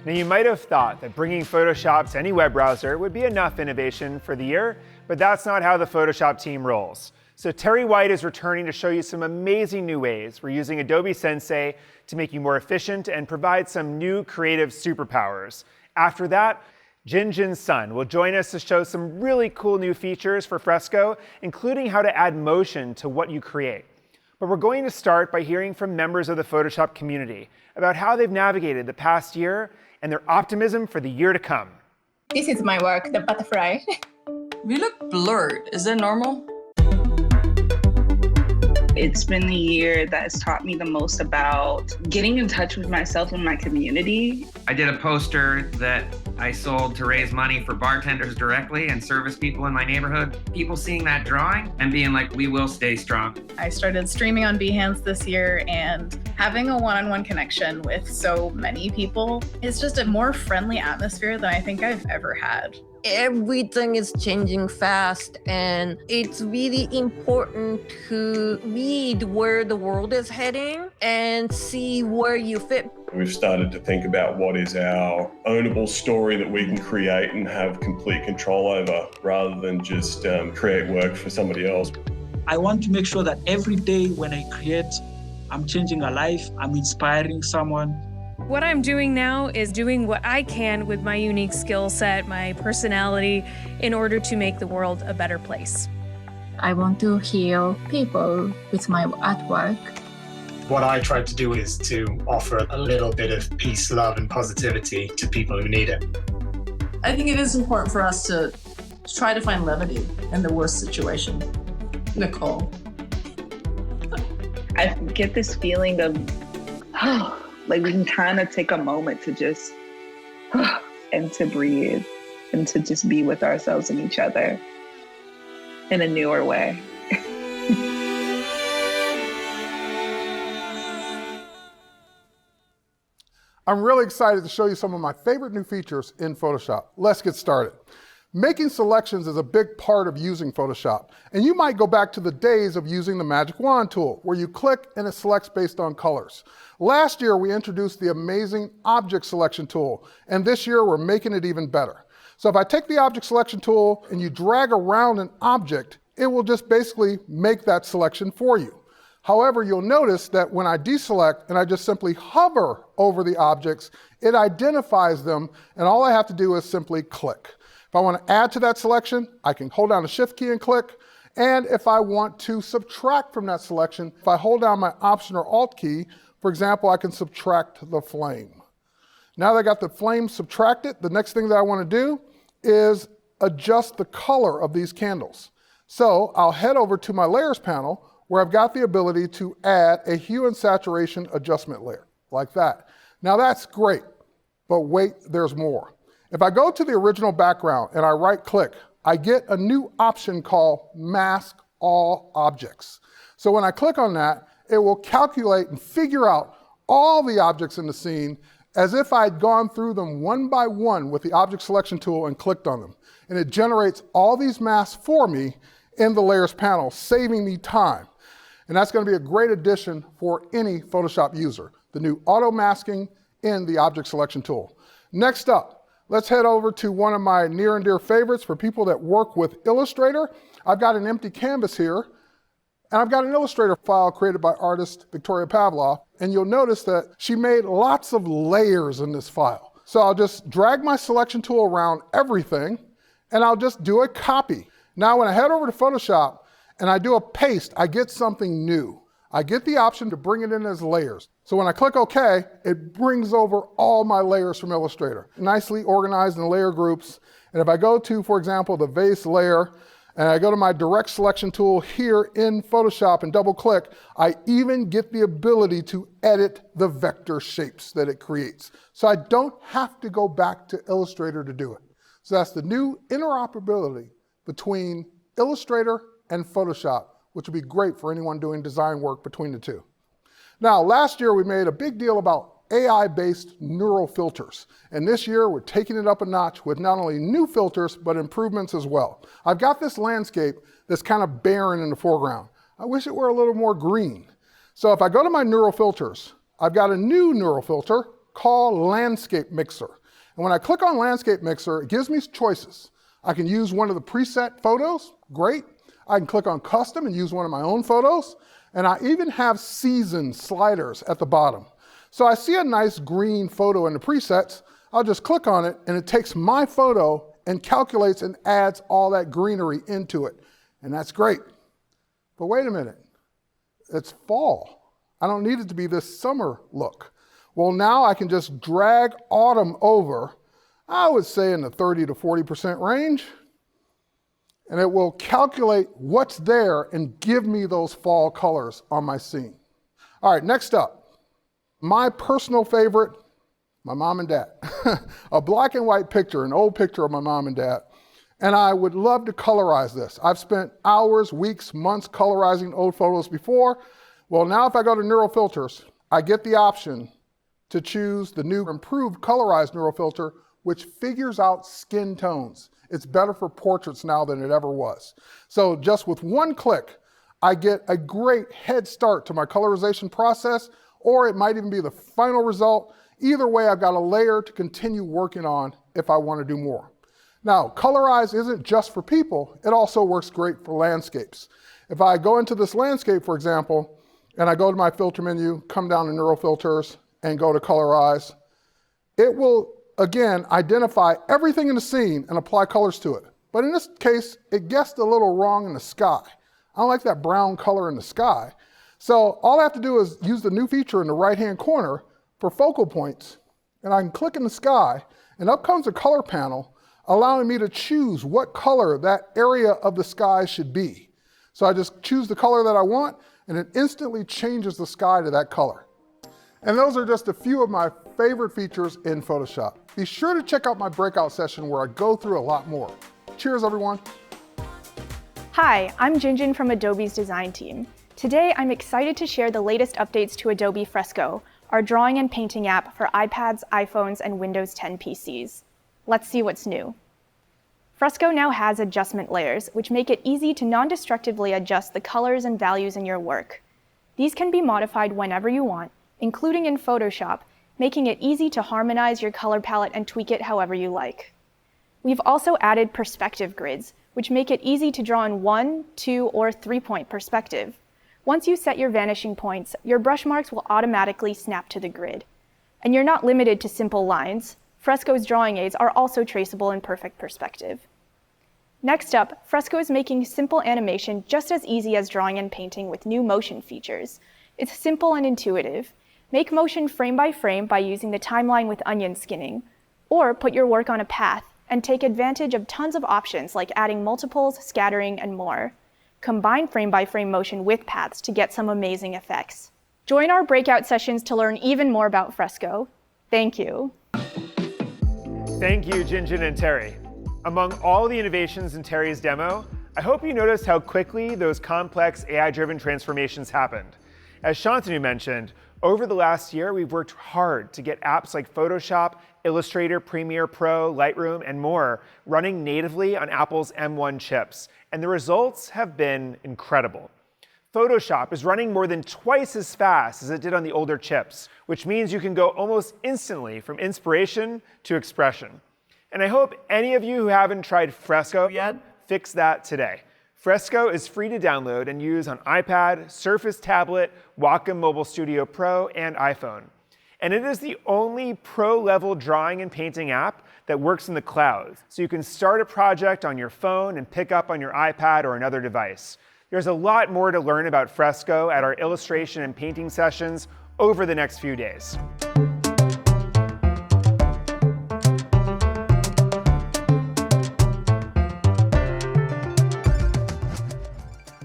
Now, you might have thought that bringing Photoshop to any web browser would be enough innovation for the year, but that's not how the Photoshop team rolls. So Terry White is returning to show you some amazing new ways we're using Adobe Sensei to make you more efficient and provide some new creative superpowers. After that, Jinjin Sun will join us to show some really cool new features for Fresco, including how to add motion to what you create. But we're going to start by hearing from members of the Photoshop community about how they've navigated the past year and their optimism for the year to come. This is my work, the butterfly. We look blurred. Is that normal? It's been the year that has taught me the most about getting in touch with myself and my community. I did a poster that I sold to raise money for bartenders directly and service people in my neighborhood. People seeing that drawing and being like, we will stay strong. I started streaming on Behance this year, and having a one-on-one connection with so many people is just a more friendly atmosphere than I think I've ever had. Everything is changing fast, and it's really important to read where the world is heading and see where you fit. We've started to think about what is our ownable story that we can create and have complete control over, rather than just create work for somebody else. I want to make sure that every day when I create, I'm changing a life, I'm inspiring someone. What I'm doing now is doing what I can with my unique skill set, my personality, in order to make the world a better place. I want to heal people with my artwork. What I try to do is to offer a little bit of peace, love, and positivity to people who need it. I think it is important for us to try to find levity in the worst situation. Nicole. I get this feeling of, like we can kind of take a moment to just, and to breathe, and to just be with ourselves and each other in a newer way. I'm really excited to show you some of my favorite new features in Photoshop. Let's get started. Making selections is a big part of using Photoshop, and you might go back to the days of using the Magic Wand tool, where you click and it selects based on colors. Last year, we introduced the amazing Object Selection tool, and this year, we're making it even better. So if I take the Object Selection tool and you drag around an object, it will just basically make that selection for you. However, you'll notice that when I deselect and I just simply hover over the objects, it identifies them, and all I have to do is simply click. If I want to add to that selection, I can hold down the Shift key and click. And if I want to subtract from that selection, if I hold down my Option or Alt key, for example, I can subtract the flame. Now that I got the flame subtracted, the next thing that I want to do is adjust the color of these candles. So I'll head over to my Layers panel, where I've got the ability to add a hue and saturation adjustment layer, like that. Now that's great, but wait, there's more. If I go to the original background and I right click, I get a new option called Mask All Objects. So when I click on that, it will calculate and figure out all the objects in the scene as if I'd gone through them one by one with the Object Selection tool and clicked on them. And it generates all these masks for me in the Layers panel, saving me time. And that's going to be a great addition for any Photoshop user, the new auto masking in the Object Selection tool. Next up, let's head over to one of my near and dear favorites for people that work with Illustrator. I've got an empty canvas here, and I've got an Illustrator file created by artist Victoria Pavlov, and you'll notice that she made lots of layers in this file. So I'll just drag my selection tool around everything, and I'll just do a copy. Now when I head over to Photoshop and I do a paste, I get something new. I get the option to bring it in as layers. So when I click OK, it brings over all my layers from Illustrator, nicely organized in layer groups. And if I go to, for example, the vase layer, and I go to my direct selection tool here in Photoshop and double click, I even get the ability to edit the vector shapes that it creates. So I don't have to go back to Illustrator to do it. So that's the new interoperability between Illustrator and Photoshop, which would be great for anyone doing design work between the two. Now, last year we made a big deal about AI-based neural filters. And this year we're taking it up a notch with not only new filters, but improvements as well. I've got this landscape that's kind of barren in the foreground. I wish it were a little more green. So if I go to my neural filters, I've got a new neural filter called Landscape Mixer. And when I click on Landscape Mixer, it gives me choices. I can use one of the preset photos, great. I can click on custom and use one of my own photos. And I even have season sliders at the bottom. So I see a nice green photo in the presets, I'll just click on it and it takes my photo and calculates and adds all that greenery into it. And that's great. But wait a minute, it's fall. I don't need it to be this summer look. Well, now I can just drag autumn over, I would say in the 30 to 40% range. and it will calculate what's there and give me those fall colors on my scene. All right, next up, my personal favorite, my mom and dad. A black and white picture, an old picture of my mom and dad. And I would love to colorize this. I've spent hours, weeks, months colorizing old photos before. Well, now if I go to Neural Filters, I get the option to choose the new improved colorized Neural Filter, which figures out skin tones. It's better for portraits now than it ever was. So just with one click, I get a great head start to my colorization process, or it might even be the final result. Either way, I've got a layer to continue working on if I want to do more. Now, Colorize isn't just for people, it also works great for landscapes. If I go into this landscape, for example, and I go to my filter menu, come down to Neural Filters, and go to Colorize, it will, again, identify everything in the scene and apply colors to it. But in this case, it guessed a little wrong in the sky. I don't like that brown color in the sky. So all I have to do is use the new feature in the right-hand corner for focal points, and I can click in the sky, and up comes a color panel, allowing me to choose what color that area of the sky should be. So I just choose the color that I want, and it instantly changes the sky to that color. And those are just a few of my favorite features in Photoshop. Be sure to check out my breakout session where I go through a lot more. Cheers, everyone. Hi, I'm Jinjin from Adobe's design team. Today, I'm excited to share the latest updates to Adobe Fresco, our drawing and painting app for iPads, iPhones, and Windows 10 PCs. Let's see what's new. Fresco now has adjustment layers, which make it easy to non-destructively adjust the colors and values in your work. These can be modified whenever you want, including in Photoshop, making it easy to harmonize your color palette and tweak it however you like. We've also added perspective grids, which make it easy to draw in 1, 2, or 3-point perspective. Once you set your vanishing points, your brush marks will automatically snap to the grid. And you're not limited to simple lines. Fresco's drawing aids are also traceable in perfect perspective. Next up, Fresco is making simple animation just as easy as drawing and painting with new motion features. It's simple and intuitive. Make motion frame by frame by using the timeline with onion skinning, or put your work on a path and take advantage of tons of options like adding multiples, scattering, and more. Combine frame by frame motion with paths to get some amazing effects. Join our breakout sessions to learn even more about Fresco. Thank you. Thank you, Jinjin and Terry. Among all the innovations in Terry's demo, I hope you noticed how quickly those complex AI-driven transformations happened. As Shantanu mentioned, over the last year, we've worked hard to get apps like Photoshop, Illustrator, Premiere Pro, Lightroom, and more running natively on Apple's M1 chips, and the results have been incredible. Photoshop is running more than twice as fast as it did on the older chips, which means you can go almost instantly from inspiration to expression. And I hope any of you who haven't tried Fresco yet, fix that today. Fresco is free to download and use on iPad, Surface Tablet, Wacom Mobile Studio Pro, and iPhone. And it is the only pro-level drawing and painting app that works in the cloud, so you can start a project on your phone and pick up on your iPad or another device. There's a lot more to learn about Fresco at our illustration and painting sessions over the next few days.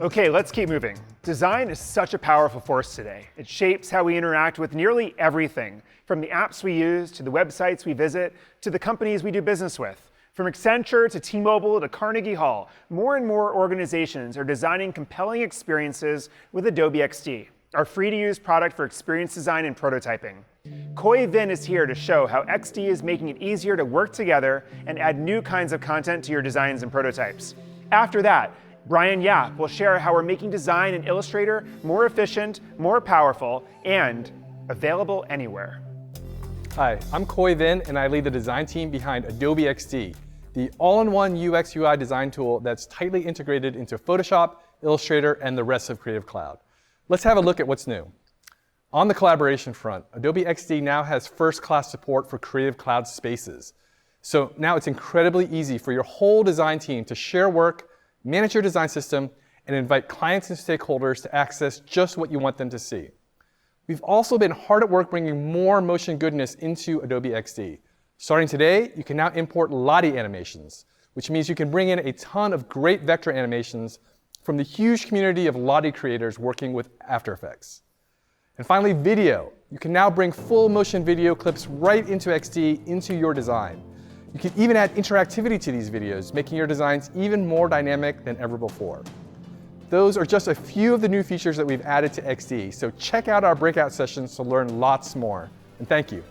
Okay, let's keep moving. Design is such a powerful force today. It shapes how we interact with nearly everything, from the apps we use, to the websites we visit, to the companies we do business with. From Accenture to T-Mobile to Carnegie Hall, more and more organizations are designing compelling experiences with Adobe XD, our free-to-use product for experience design and prototyping. Khoi Vinh is here to show how XD is making it easier to work together and add new kinds of content to your designs and prototypes. After that, Brian Yap will share how we're making design in Illustrator more efficient, more powerful, and available anywhere. Hi, I'm Khoi Vinh, and I lead the design team behind Adobe XD, the all-in-one UX UI design tool that's tightly integrated into Photoshop, Illustrator, and the rest of Creative Cloud. Let's have a look at what's new. On the collaboration front, Adobe XD now has first-class support for Creative Cloud spaces. So now it's incredibly easy for your whole design team to share work, manage your design system, and invite clients and stakeholders to access just what you want them to see. We've also been hard at work bringing more motion goodness into Adobe XD. Starting today, you can now import Lottie animations, which means you can bring in a ton of great vector animations from the huge community of Lottie creators working with After Effects. And finally, video. You can now bring full motion video clips right into XD into your design. You can even add interactivity to these videos, making your designs even more dynamic than ever before. Those are just a few of the new features that we've added to XD, so check out our breakout sessions to learn lots more. And thank you.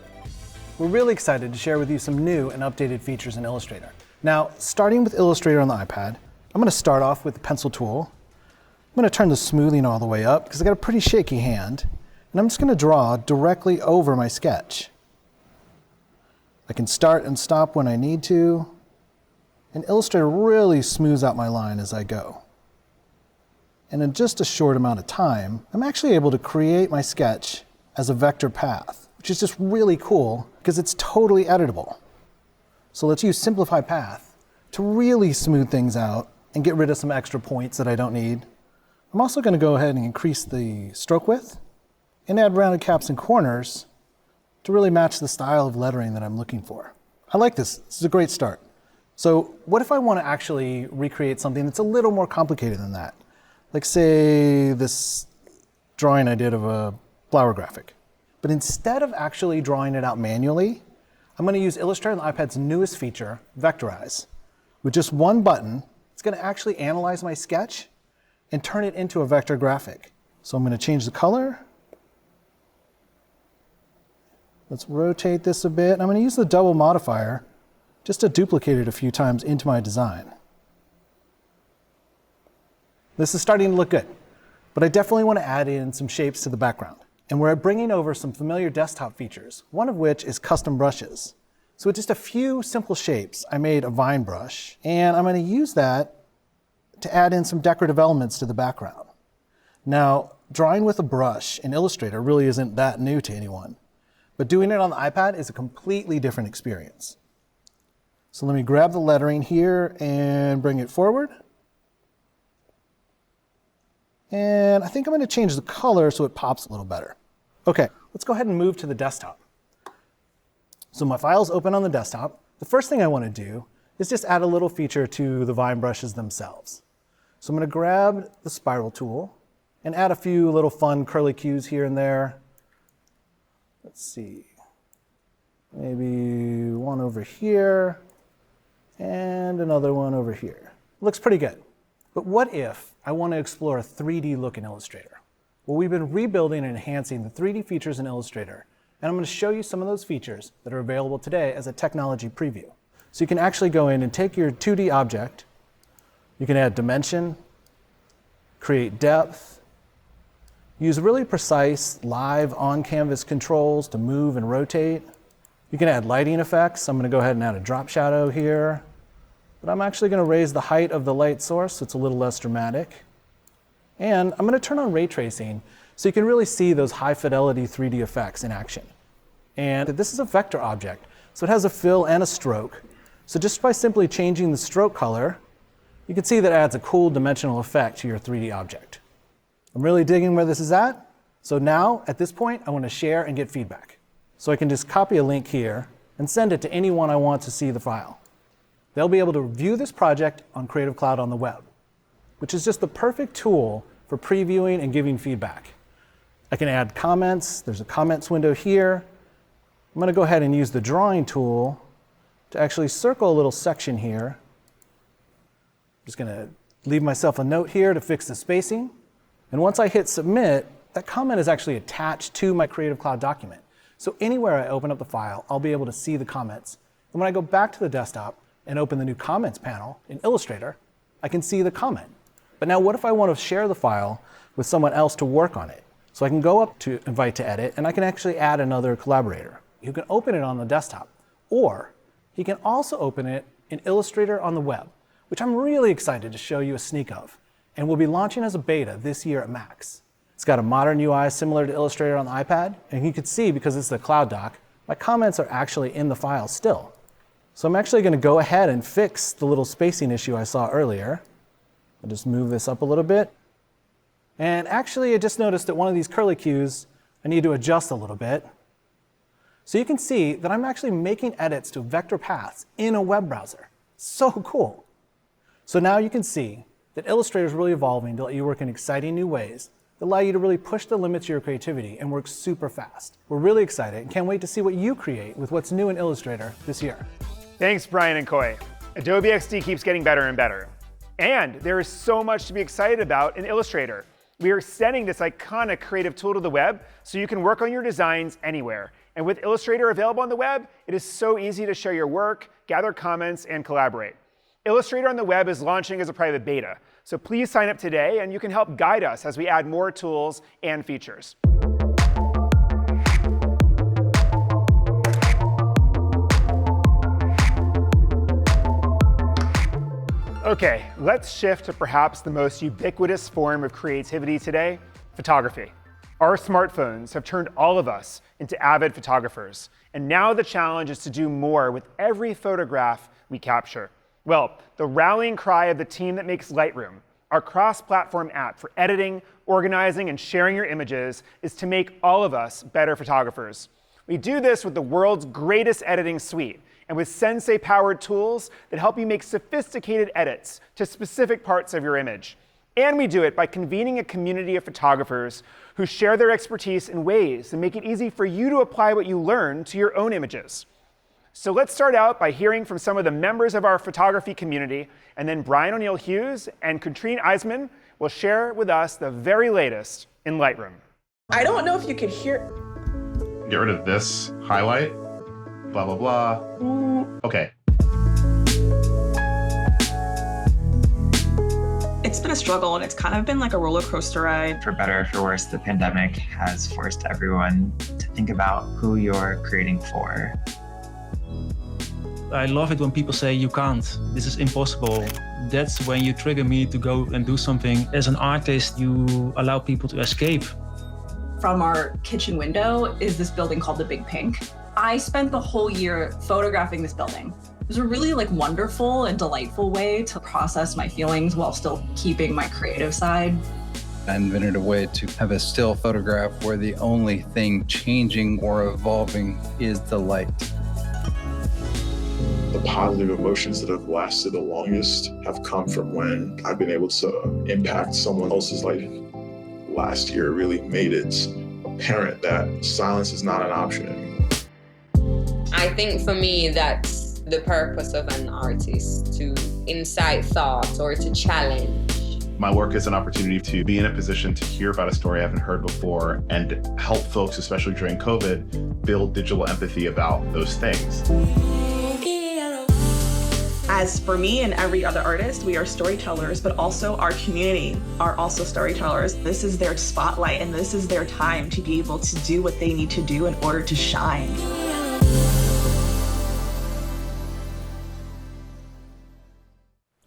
We're really excited to share with you some new and updated features in Illustrator. Now, starting with Illustrator on the iPad, I'm going to start off with the pencil tool. I'm going to turn the smoothing all the way up because I got a pretty shaky hand. And I'm just going to draw directly over my sketch. I can start and stop when I need to. And Illustrator really smooths out my line as I go. And in just a short amount of time, I'm actually able to create my sketch as a vector path, which is just really cool because it's totally editable. So let's use Simplify Path to really smooth things out and get rid of some extra points that I don't need. I'm also going to go ahead and increase the stroke width and add rounded caps and corners to really match the style of lettering that I'm looking for. I like this. This is a great start. So what if I want to actually recreate something that's a little more complicated than that? Like say this drawing I did of a flower graphic. But instead of actually drawing it out manually, I'm going to use Illustrator on the iPad's newest feature, Vectorize. With just one button, it's going to actually analyze my sketch and turn it into a vector graphic. So I'm going to change the color. Let's rotate this a bit. I'm going to use the double modifier just to duplicate it a few times into my design. This is starting to look good, but I definitely want to add in some shapes to the background. And we're bringing over some familiar desktop features, one of which is custom brushes. So with just a few simple shapes, I made a vine brush, and I'm going to use that to add in some decorative elements to the background. Now, drawing with a brush in Illustrator really isn't that new to anyone. But doing it on the iPad is a completely different experience. So let me grab the lettering here and bring it forward. And I think I'm going to change the color so it pops a little better. Okay, let's go ahead and move to the desktop. So my file's open on the desktop. The first thing I want to do is just add a little feature to the vine brushes themselves. So I'm going to grab the spiral tool and add a few little fun curly cues here and there. Let's see, maybe one over here and another one over here. Looks pretty good. But what if I want to explore a 3D look in Illustrator? Well, we've been rebuilding and enhancing the 3D features in Illustrator, and I'm going to show you some of those features that are available today as a technology preview. So you can actually go in and take your 2D object, you can add dimension, create depth, use really precise live on-canvas controls to move and rotate. You can add lighting effects. I'm going to go ahead and add a drop shadow here. But I'm actually going to raise the height of the light source so it's a little less dramatic. And I'm going to turn on ray tracing so you can really see those high fidelity 3D effects in action. And this is a vector object, so it has a fill and a stroke. So just by simply changing the stroke color, you can see that it adds a cool dimensional effect to your 3D object. I'm really digging where this is at. So now, at this point, I want to share and get feedback. So I can just copy a link here and send it to anyone I want to see the file. They'll be able to view this project on Creative Cloud on the web, which is just the perfect tool for previewing and giving feedback. I can add comments. There's a comments window here. I'm going to go ahead and use the drawing tool to actually circle a little section here. I'm just going to leave myself a note here to fix the spacing. And once I hit submit, that comment is actually attached to my Creative Cloud document. So anywhere I open up the file, I'll be able to see the comments. And when I go back to the desktop and open the new comments panel in Illustrator, I can see the comment. But now what if I want to share the file with someone else to work on it? So I can go up to invite to edit, and I can actually add another collaborator who can open it on the desktop. Or he can also open it in Illustrator on the web, which I'm really excited to show you a sneak of. And we'll be launching as a beta this year at Max. It's got a modern UI similar to Illustrator on the iPad, and you can see, because it's a Cloud Doc, my comments are actually in the file still. So I'm actually going to go ahead and fix the little spacing issue I saw earlier. I'll just move this up a little bit. And actually, I just noticed that one of these curly cues, I need to adjust a little bit. So you can see that I'm actually making edits to vector paths in a web browser. So cool. So now you can see that Illustrator is really evolving to let you work in exciting new ways that allow you to really push the limits of your creativity and work super fast. We're really excited and can't wait to see what you create with what's new in Illustrator this year. Thanks, Brian and Coy. Adobe XD keeps getting better and better. And there is so much to be excited about in Illustrator. We are extending this iconic creative tool to the web so you can work on your designs anywhere. And with Illustrator available on the web, it is so easy to share your work, gather comments, and collaborate. Illustrator on the web is launching as a private beta, so please sign up today and you can help guide us as we add more tools and features. Okay, let's shift to perhaps the most ubiquitous form of creativity today, photography. Our smartphones have turned all of us into avid photographers, and now the challenge is to do more with every photograph we capture. Well, the rallying cry of the team that makes Lightroom, our cross-platform app for editing, organizing, and sharing your images, is to make all of us better photographers. We do this with the world's greatest editing suite, and with Sensei-powered tools that help you make sophisticated edits to specific parts of your image. And we do it by convening a community of photographers who share their expertise in ways that make it easy for you to apply what you learn to your own images. So let's start out by hearing from some of the members of our photography community, and then Brian O'Neill Hughes and Katrine Eisman will share with us the very latest in Lightroom. I don't know if you could hear. Get rid of this highlight, blah, blah, blah. Okay. It's been a struggle and it's kind of been like a roller coaster ride. For better or for worse, the pandemic has forced everyone to think about who you're creating for. I love it when people say you can't, this is impossible. That's when you trigger me to go and do something. As an artist, you allow people to escape. From our kitchen window is this building called the Big Pink. I spent the whole year photographing this building. It was a really wonderful and delightful way to process my feelings while still keeping my creative side. I invented a way to have a still photograph where the only thing changing or evolving is the light. The positive emotions that have lasted the longest have come from when I've been able to impact someone else's life. Last year really made it apparent that silence is not an option anymore. I think for me, that's the purpose of an artist, to incite thoughts or to challenge. My work is an opportunity to be in a position to hear about a story I haven't heard before and help folks, especially during COVID, build digital empathy about those things. As for me and every other artist, we are storytellers, but also our community are also storytellers. This is their spotlight and this is their time to be able to do what they need to do in order to shine.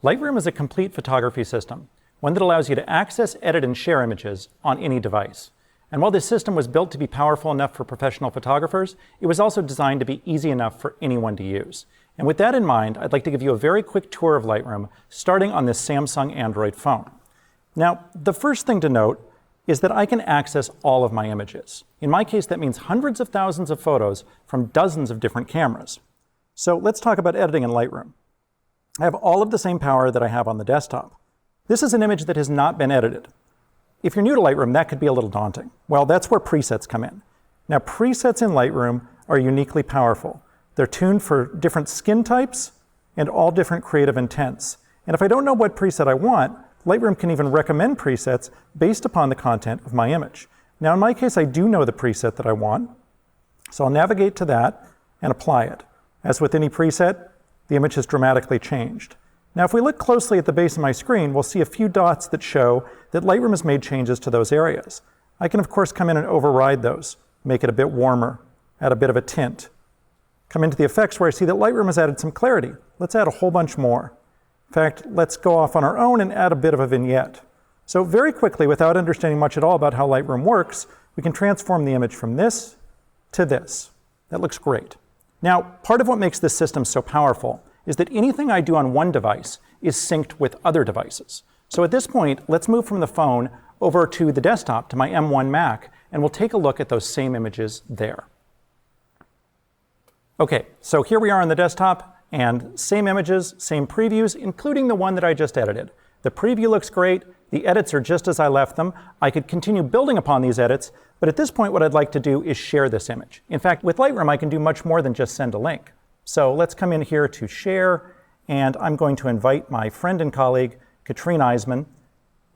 Lightroom is a complete photography system, one that allows you to access, edit, and share images on any device. And while this system was built to be powerful enough for professional photographers, it was also designed to be easy enough for anyone to use. And with that in mind, I'd like to give you a very quick tour of Lightroom, starting on this Samsung Android phone. Now, the first thing to note is that I can access all of my images. In my case, that means hundreds of thousands of photos from dozens of different cameras. So let's talk about editing in Lightroom. I have all of the same power that I have on the desktop. This is an image that has not been edited. If you're new to Lightroom, that could be a little daunting. Well, that's where presets come in. Now, presets in Lightroom are uniquely powerful. They're tuned for different skin types and all different creative intents. And if I don't know what preset I want, Lightroom can even recommend presets based upon the content of my image. Now, in my case, I do know the preset that I want, so I'll navigate to that and apply it. As with any preset, the image has dramatically changed. Now, if we look closely at the base of my screen, we'll see a few dots that show that Lightroom has made changes to those areas. I can, of course, come in and override those, make it a bit warmer, add a bit of a tint. Come into the effects where I see that Lightroom has added some clarity. Let's add a whole bunch more. In fact, let's go off on our own and add a bit of a vignette. So very quickly, without understanding much at all about how Lightroom works, we can transform the image from this to this. That looks great. Now, part of what makes this system so powerful is that anything I do on one device is synced with other devices. So at this point, let's move from the phone over to the desktop, to my M1 Mac, and we'll take a look at those same images there. Okay, so here we are on the desktop. And same images, same previews, including the one that I just edited. The preview looks great. The edits are just as I left them. I could continue building upon these edits, but at this point what I'd like to do is share this image. In fact, with Lightroom I can do much more than just send a link. So let's come in here to share, and I'm going to invite my friend and colleague, Katrine Eisman,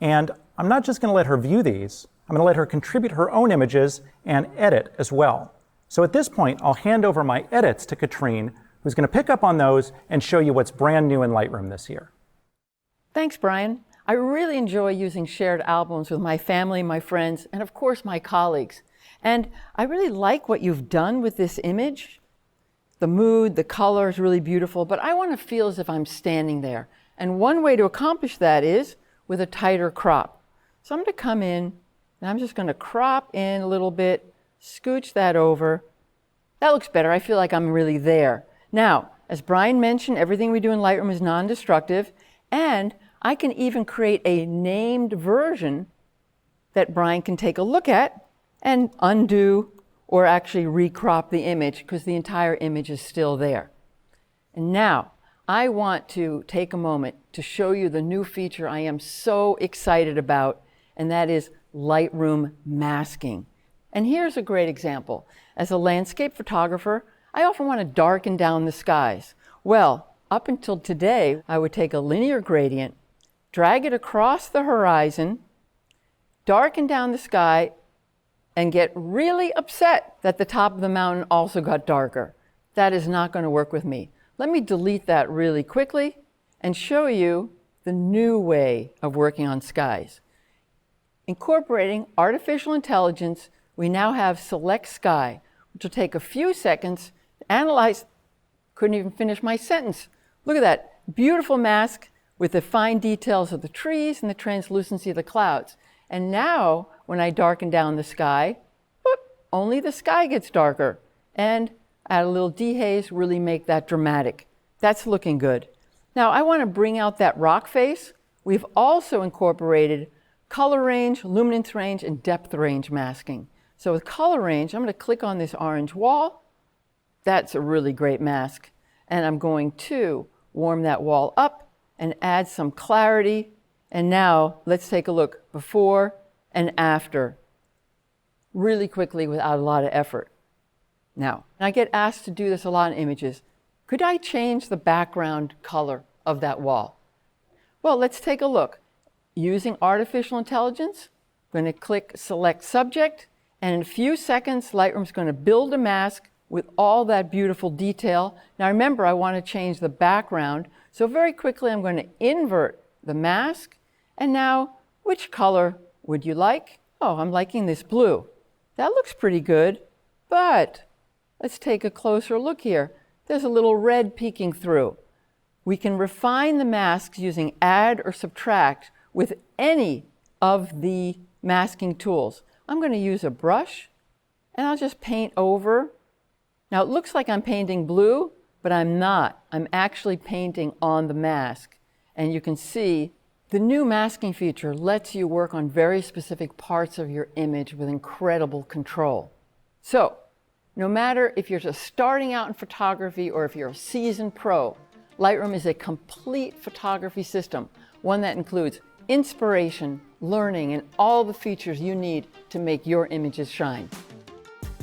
and I'm not just going to let her view these, I'm going to let her contribute her own images and edit as well. So at this point, I'll hand over my edits to Katrine, who's going to pick up on those and show you what's brand new in Lightroom this year. Thanks, Brian. I really enjoy using shared albums with my family, my friends, and of course my colleagues. And I really like what you've done with this image. The mood, the color is really beautiful, but I want to feel as if I'm standing there. And one way to accomplish that is with a tighter crop. So I'm going to come in and I'm just going to crop in a little bit, scooch that over. That looks better. I feel like I'm really there. Now, as Brian mentioned, everything we do in Lightroom is non-destructive, and I can even create a named version that Brian can take a look at and undo or actually recrop the image because the entire image is still there. And now, I want to take a moment to show you the new feature I am so excited about, and that is Lightroom masking. And here's a great example. As a landscape photographer, I often want to darken down the skies. Well, up until today, I would take a linear gradient, drag it across the horizon, darken down the sky, and get really upset that the top of the mountain also got darker. That is not going to work with me. Let me delete that really quickly and show you the new way of working on skies. Incorporating artificial intelligence, we now have Select Sky, which will take a few seconds to analyze. Couldn't even finish my sentence. Look at that beautiful mask with the fine details of the trees and the translucency of the clouds. And now, when I darken down the sky, whoop, only the sky gets darker. And add a little dehaze, really make that dramatic. That's looking good. Now, I want to bring out that rock face. We've also incorporated color range, luminance range, and depth range masking. So with color range, I'm going to click on this orange wall. That's a really great mask. And I'm going to warm that wall up and add some clarity. And now let's take a look before and after, really quickly without a lot of effort. Now, I get asked to do this a lot in images. Could I change the background color of that wall? Well, let's take a look. Using artificial intelligence, I'm going to click Select Subject, and in a few seconds, Lightroom's going to build a mask with all that beautiful detail. Now remember, I want to change the background, so very quickly I'm going to invert the mask. And now, which color would you like? Oh, I'm liking this blue. That looks pretty good, but let's take a closer look here. There's a little red peeking through. We can refine the masks using Add or Subtract with any of the masking tools. I'm going to use a brush, and I'll just paint over. Now, it looks like I'm painting blue, but I'm not. I'm actually painting on the mask. And you can see the new masking feature lets you work on very specific parts of your image with incredible control. So, no matter if you're just starting out in photography or if you're a seasoned pro, Lightroom is a complete photography system, one that includes inspiration, learning, and all the features you need to make your images shine.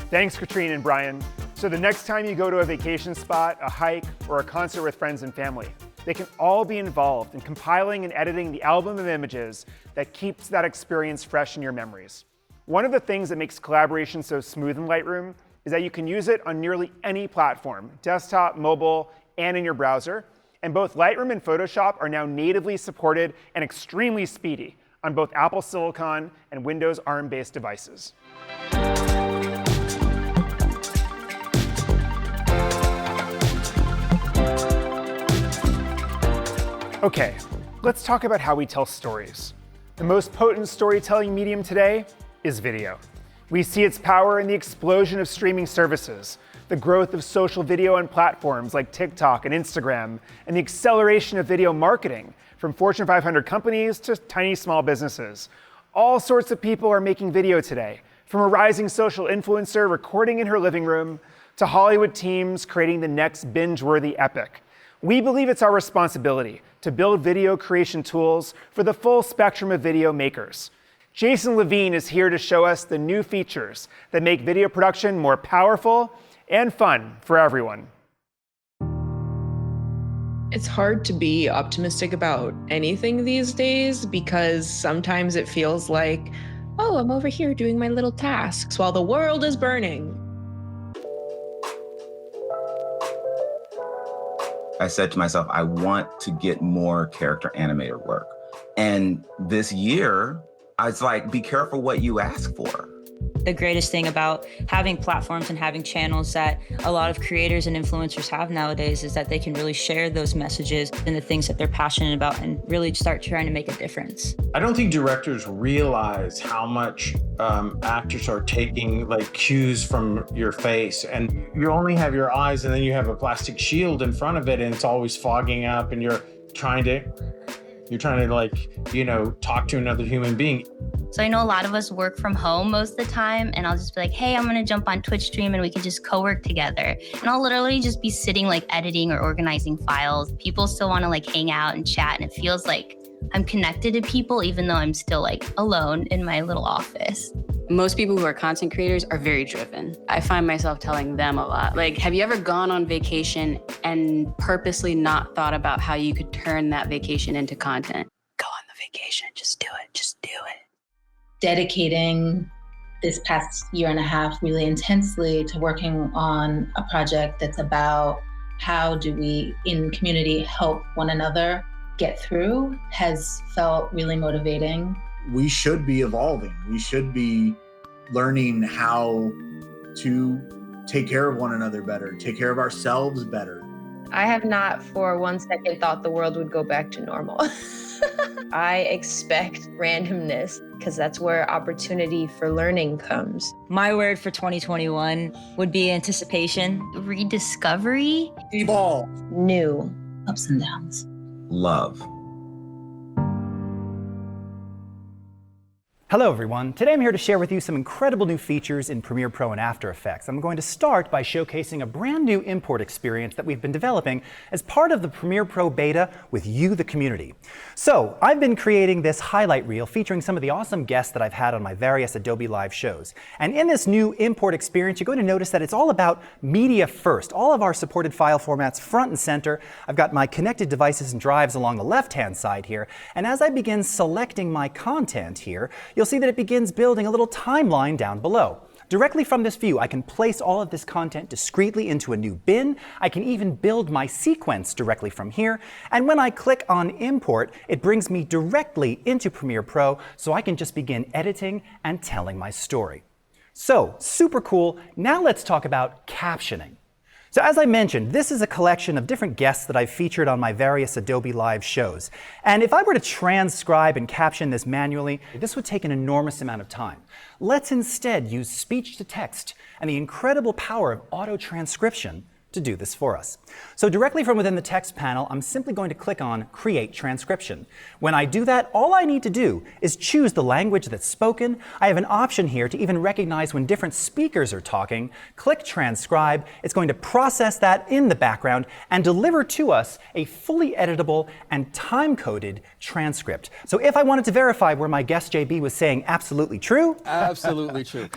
Thanks, Katrine and Brian. So the next time you go to a vacation spot, a hike, or a concert with friends and family, they can all be involved in compiling and editing the album of images that keeps that experience fresh in your memories. One of the things that makes collaboration so smooth in Lightroom is that you can use it on nearly any platform, desktop, mobile, and in your browser. And both Lightroom and Photoshop are now natively supported and extremely speedy on both Apple Silicon and Windows ARM-based devices. Okay, let's talk about how we tell stories. The most potent storytelling medium today is video. We see its power in the explosion of streaming services, the growth of social video on platforms like TikTok and Instagram, and the acceleration of video marketing from Fortune 500 companies to tiny small businesses. All sorts of people are making video today, from a rising social influencer recording in her living room to Hollywood teams creating the next binge-worthy epic. We believe it's our responsibility to build video creation tools for the full spectrum of video makers. Jason Levine is here to show us the new features that make video production more powerful and fun for everyone. It's hard to be optimistic about anything these days because sometimes it feels like, oh, I'm over here doing my little tasks while the world is burning. I said to myself, I want to get more character animator work. And this year, I was like, be careful what you ask for. The greatest thing about having platforms and having channels that a lot of creators and influencers have nowadays is that they can really share those messages and the things that they're passionate about and really start trying to make a difference. I don't think directors realize how much actors are taking like cues from your face, and you only have your eyes and then you have a plastic shield in front of it and it's always fogging up and you're trying to like, you know, talk to another human being. So I know a lot of us work from home most of the time, and I'll just be like, hey, I'm gonna jump on Twitch stream and we can just co-work together. And I'll literally just be sitting like editing or organizing files. People still wanna like hang out and chat, and it feels like I'm connected to people even though I'm still like alone in my little office. Most people who are content creators are very driven. I find myself telling them a lot. Like, have you ever gone on vacation and purposely not thought about how you could turn that vacation into content? Go on the vacation, just do it, just do it. Dedicating this past year and a half really intensely to working on a project that's about how do we in community help one another get through has felt really motivating. We should be evolving. We should be learning how to take care of one another better, take care of ourselves better. I have not for 1 second thought the world would go back to normal. I expect randomness because that's where opportunity for learning comes. My word for 2021 would be anticipation. Rediscovery. Evolve. New. Ups and downs. Love. Hello everyone, today I'm here to share with you some incredible new features in Premiere Pro and After Effects. I'm going to start by showcasing a brand new import experience that we've been developing as part of the Premiere Pro beta with you, the community. So I've been creating this highlight reel featuring some of the awesome guests that I've had on my various Adobe Live shows. And in this new import experience, you're going to notice that it's all about media first. All of our supported file formats front and center. I've got my connected devices and drives along the left-hand side here. And as I begin selecting my content here, you'll see that it begins building a little timeline down below. Directly from this view, I can place all of this content discreetly into a new bin. I can even build my sequence directly from here. And when I click on Import, it brings me directly into Premiere Pro so I can just begin editing and telling my story. So, super cool. Now let's talk about captioning. So as I mentioned, this is a collection of different guests that I've featured on my various Adobe Live shows. And if I were to transcribe and caption this manually, this would take an enormous amount of time. Let's instead use speech to text and the incredible power of auto transcription to do this for us. So directly from within the text panel, I'm simply going to click on Create Transcription. When I do that, all I need to do is choose the language that's spoken. I have an option here to even recognize when different speakers are talking. Click Transcribe. It's going to process that in the background and deliver to us a fully editable and time-coded transcript. So if I wanted to verify where my guest JB was saying absolutely true, Absolutely true.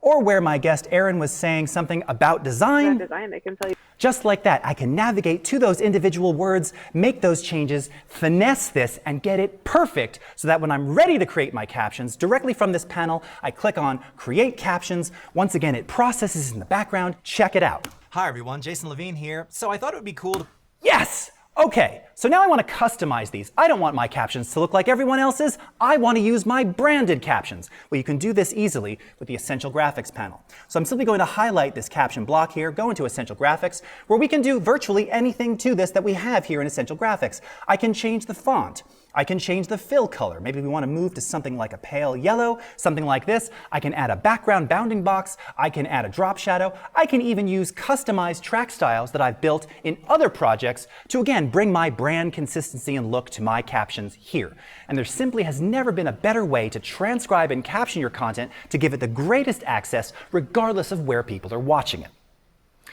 or where my guest Aaron was saying something about design, They can tell you. just like that, I can navigate to those individual words, make those changes, finesse this, and get it perfect so that when I'm ready to create my captions, directly from this panel, I click on Create Captions. Once again, it processes in the background. Check it out. Hi everyone, Jason Levine here. So I thought it would be cool to... Yes! Okay, so now I want to customize these. I don't want my captions to look like everyone else's. I want to use my branded captions. Well, you can do this easily with the Essential Graphics panel. So I'm simply going to highlight this caption block here, go into Essential Graphics, where we can do virtually anything to this that we have here in Essential Graphics. I can change the font. I can change the fill color. Maybe we want to move to something like a pale yellow, something like this. I can add a background bounding box. I can add a drop shadow. I can even use customized track styles that I've built in other projects to, again, bring my brand consistency and look to my captions here. And there simply has never been a better way to transcribe and caption your content to give it the greatest access regardless of where people are watching it.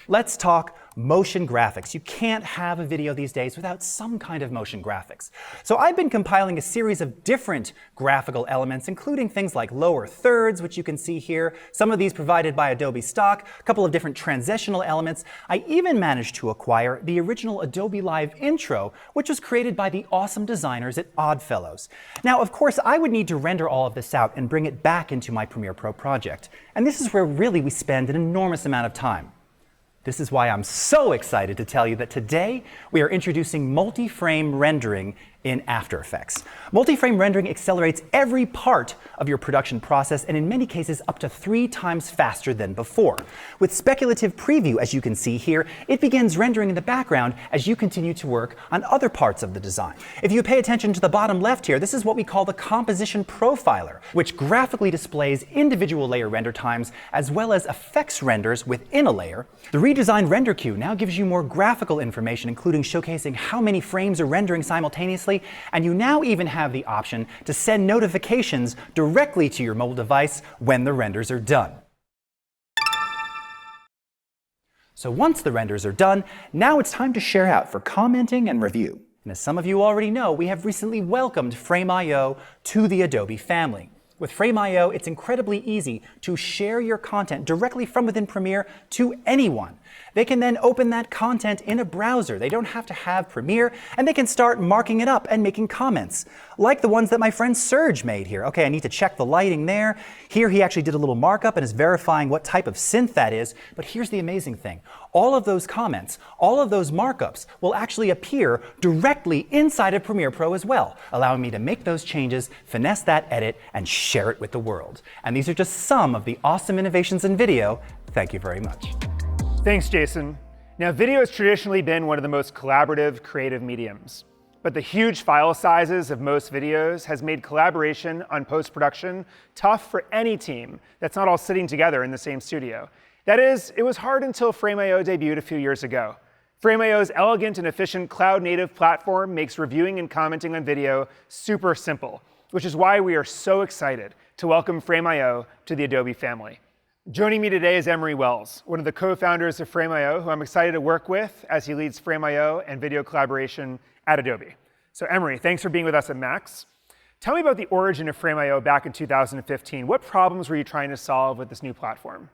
Let's talk motion graphics. You can't have a video these days without some kind of motion graphics. So I've been compiling a series of different graphical elements, including things like lower thirds, which you can see here, some of these provided by Adobe stock, a couple of different transitional elements. I even managed to acquire the original Adobe Live intro, which was created by the awesome designers at Oddfellows. Now, of course, I would need to render all of this out and bring it back into my Premiere Pro project. And this is where really we spend an enormous amount of time. This is why I'm so excited to tell you that today we are introducing multi-frame rendering in After Effects. Multi-frame rendering accelerates every part of your production process, and in many cases up to 3 times faster than before. With speculative preview, as you can see here, it begins rendering in the background as you continue to work on other parts of the design. If you pay attention to the bottom left here, this is what we call the composition profiler, which graphically displays individual layer render times as well as effects renders within a layer. The redesigned render queue now gives you more graphical information, including showcasing how many frames are rendering simultaneously, and you now even have the option to send notifications directly to your mobile device when the renders are done. So once the renders are done, now it's time to share out for commenting and review. And as some of you already know, we have recently welcomed Frame.io to the Adobe family. With Frame.io, it's incredibly easy to share your content directly from within Premiere to anyone. They can then open that content in a browser. They don't have to have Premiere, and they can start marking it up and making comments, like the ones that my friend Serge made here. Okay, I need to check the lighting there. Here he actually did a little markup and is verifying what type of synth that is. But here's the amazing thing. All of those comments, all of those markups will actually appear directly inside of Premiere Pro as well, allowing me to make those changes, finesse that edit, and share it with the world. And these are just some of the awesome innovations in video. Thank you very much. Thanks, Jason. Now, video has traditionally been one of the most collaborative, creative mediums. But the huge file sizes of most videos has made collaboration on post-production tough for any team that's not all sitting together in the same studio. That is, it was hard until Frame.io debuted a few years ago. Frame.io's elegant and efficient cloud-native platform makes reviewing and commenting on video super simple, which is why we are so excited to welcome Frame.io to the Adobe family. Joining me today is Emery Wells, one of the co-founders of Frame.io, who I'm excited to work with as he leads Frame.io and video collaboration at Adobe. So Emery, thanks for being with us at Max. Tell me about the origin of Frame.io back in 2015. What problems were you trying to solve with this new platform?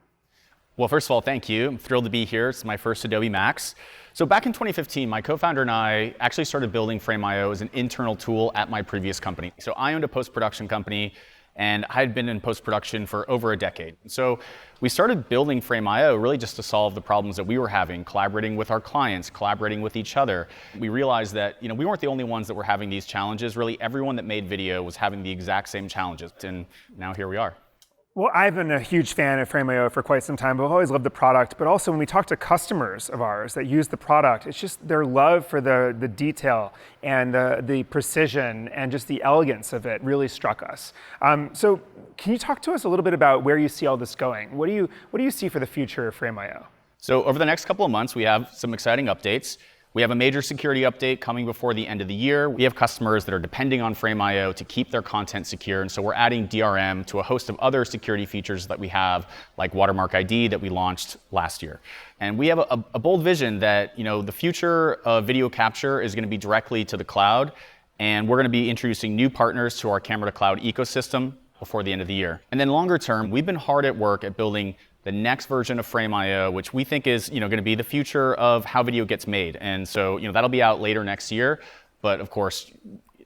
Well, first of all, thank you. I'm thrilled to be here. It's my first Adobe Max. So back in 2015, my co-founder and I actually started building Frame.io as an internal tool at my previous company. So I owned a post-production company, and I had been in post-production for over a decade. So we started building Frame.io really just to solve the problems that we were having, collaborating with our clients, collaborating with each other. We realized that we weren't the only ones that were having these challenges. Really, everyone that made video was having the exact same challenges, and now here we are. Well, I've been a huge fan of Frame.io for quite some time. I've always loved the product, but also when we talk to customers of ours that use the product, it's just their love for the detail and the precision and just the elegance of it really struck us. So can you talk to us a little bit about where you see all this going? What do you see for the future of Frame.io? So over the next couple of months, we have some exciting updates. We have a major security update coming before the end of the year. We have customers that are depending on Frame.io to keep their content secure, and so we're adding DRM to a host of other security features that we have, like Watermark ID that we launched last year. And we have a bold vision that the future of video capture is going to be directly to the cloud, and we're going to be introducing new partners to our camera to cloud ecosystem before the end of the year. And then longer term, we've been hard at work at building the next version of Frame.io, which we think is going to be the future of how video gets made. And so that'll be out later next year. But of course,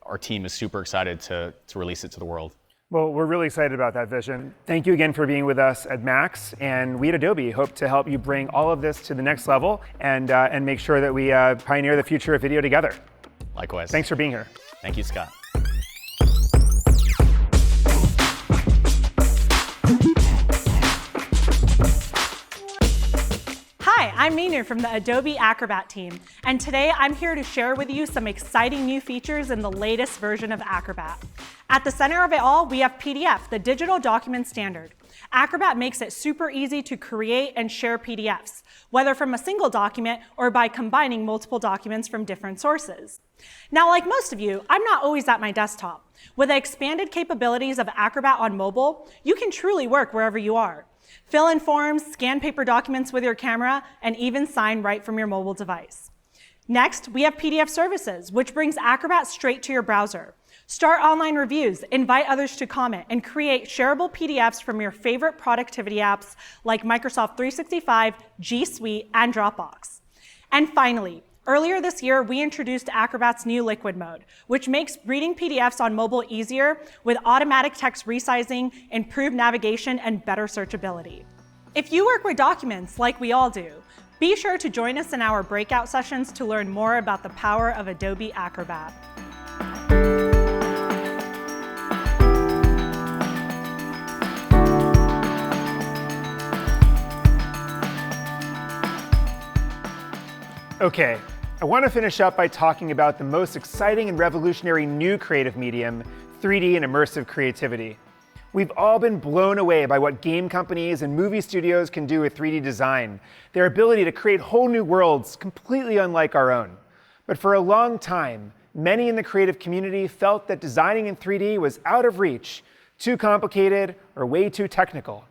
our team is super excited to release it to the world. Well, we're really excited about that vision. Thank you again for being with us at Max. And we at Adobe hope to help you bring all of this to the next level and make sure that we pioneer the future of video together. Likewise. Thanks for being here. Thank you, Scott. Hi, I'm Minu from the Adobe Acrobat team, and today I'm here to share with you some exciting new features in the latest version of Acrobat. At the center of it all, we have PDF, the digital document standard. Acrobat makes it super easy to create and share PDFs, whether from a single document or by combining multiple documents from different sources. Now, like most of you, I'm not always at my desktop. With the expanded capabilities of Acrobat on mobile, you can truly work wherever you are. Fill in forms, scan paper documents with your camera, and even sign right from your mobile device. Next, we have PDF services, which brings Acrobat straight to your browser. Start online reviews, invite others to comment, and create shareable PDFs from your favorite productivity apps like Microsoft 365, G Suite, and Dropbox. And finally, earlier this year, we introduced Acrobat's new Liquid Mode, which makes reading PDFs on mobile easier with automatic text resizing, improved navigation, and better searchability. If you work with documents like we all do, be sure to join us in our breakout sessions to learn more about the power of Adobe Acrobat. Okay, I want to finish up by talking about the most exciting and revolutionary new creative medium, 3D and immersive creativity. We've all been blown away by what game companies and movie studios can do with 3D design, their ability to create whole new worlds completely unlike our own. But for a long time, many in the creative community felt that designing in 3D was out of reach, too complicated, or way too technical.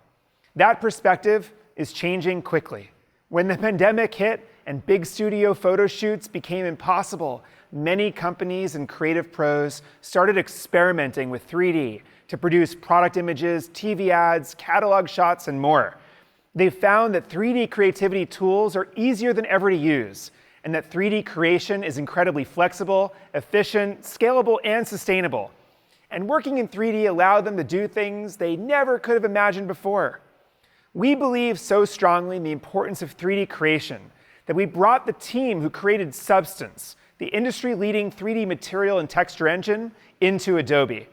That perspective is changing quickly. When the pandemic hit and big studio photo shoots became impossible, many companies and creative pros started experimenting with 3D to produce product images, TV ads, catalog shots, and more. They found that 3D creativity tools are easier than ever to use, and that 3D creation is incredibly flexible, efficient, scalable, and sustainable. And working in 3D allowed them to do things they never could have imagined before. We believe so strongly in the importance of 3D creation that we brought the team who created Substance, the industry-leading 3D material and texture engine, into Adobe.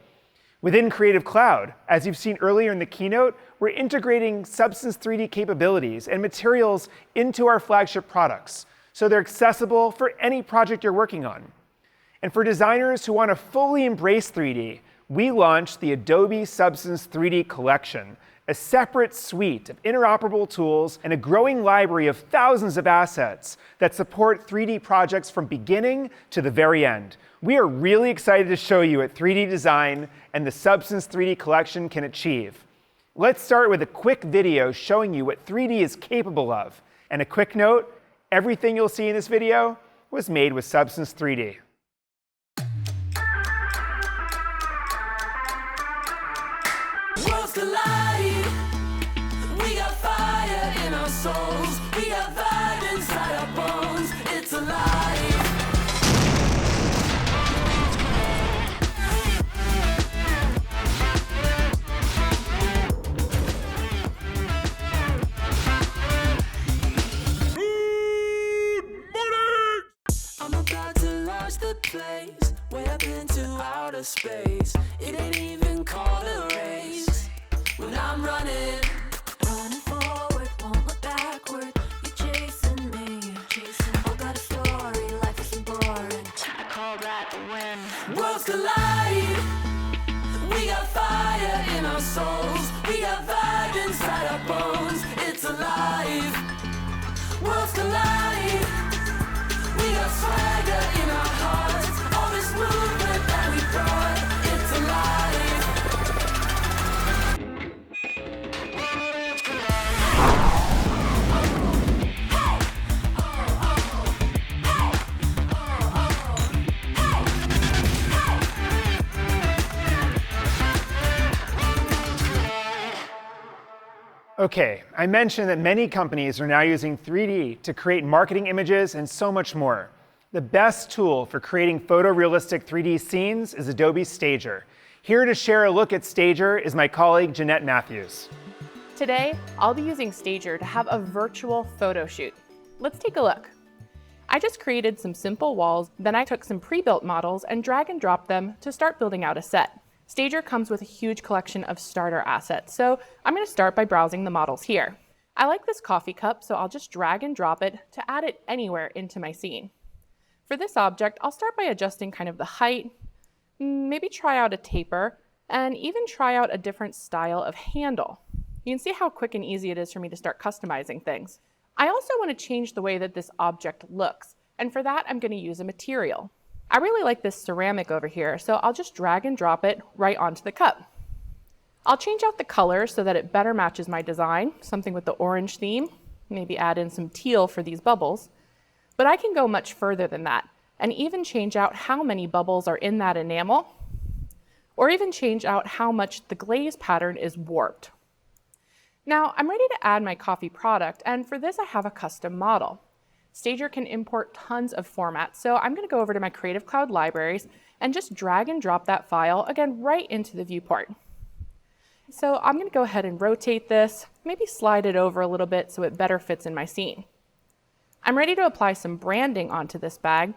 Within Creative Cloud, as you've seen earlier in the keynote, we're integrating Substance 3D capabilities and materials into our flagship products, so they're accessible for any project you're working on. And for designers who want to fully embrace 3D, we launched the Adobe Substance 3D Collection, a separate suite of interoperable tools and a growing library of thousands of assets that support 3D projects from beginning to the very end. We are really excited to show you what 3D design and the Substance 3D Collection can achieve. Let's start with a quick video showing you what 3D is capable of. And a quick note, everything you'll see in this video was made with Substance 3D. We got fire in our souls. We got vibe inside our bones. It's alive. I'm about to launch the place way up into outer space. It ain't even called a race. When I'm running forward, won't look backward. You're chasing me, all got a story, life isn't boring. I call that a win. Worlds collide. We got fire in our souls. We got vibe inside our bones. It's alive. Worlds collide. We got swagger in our hearts. All this movement that we brought. It's alive. Okay, I mentioned that many companies are now using 3D to create marketing images and so much more. The best tool for creating photorealistic 3D scenes is Adobe Stager. Here to share a look at Stager is my colleague, Jeanette Matthews. Today, I'll be using Stager to have a virtual photo shoot. Let's take a look. I just created some simple walls, then I took some pre-built models and drag and drop them to start building out a set. Stager comes with a huge collection of starter assets, so I'm going to start by browsing the models here. I like this coffee cup, so I'll just drag and drop it to add it anywhere into my scene. For this object, I'll start by adjusting kind of the height, maybe try out a taper, and even try out a different style of handle. You can see how quick and easy it is for me to start customizing things. I also want to change the way that this object looks, and for that I'm going to use a material. I really like this ceramic over here, so I'll just drag and drop it right onto the cup. I'll change out the color so that it better matches my design, something with the orange theme, maybe add in some teal for these bubbles. But I can go much further than that and even change out how many bubbles are in that enamel, or even change out how much the glaze pattern is warped. Now, I'm ready to add my coffee product, and for this I have a custom model. Stager can import tons of formats, so I'm going to go over to my Creative Cloud libraries and just drag and drop that file, again, right into the viewport. So I'm going to go ahead and rotate this, maybe slide it over a little bit so it better fits in my scene. I'm ready to apply some branding onto this bag.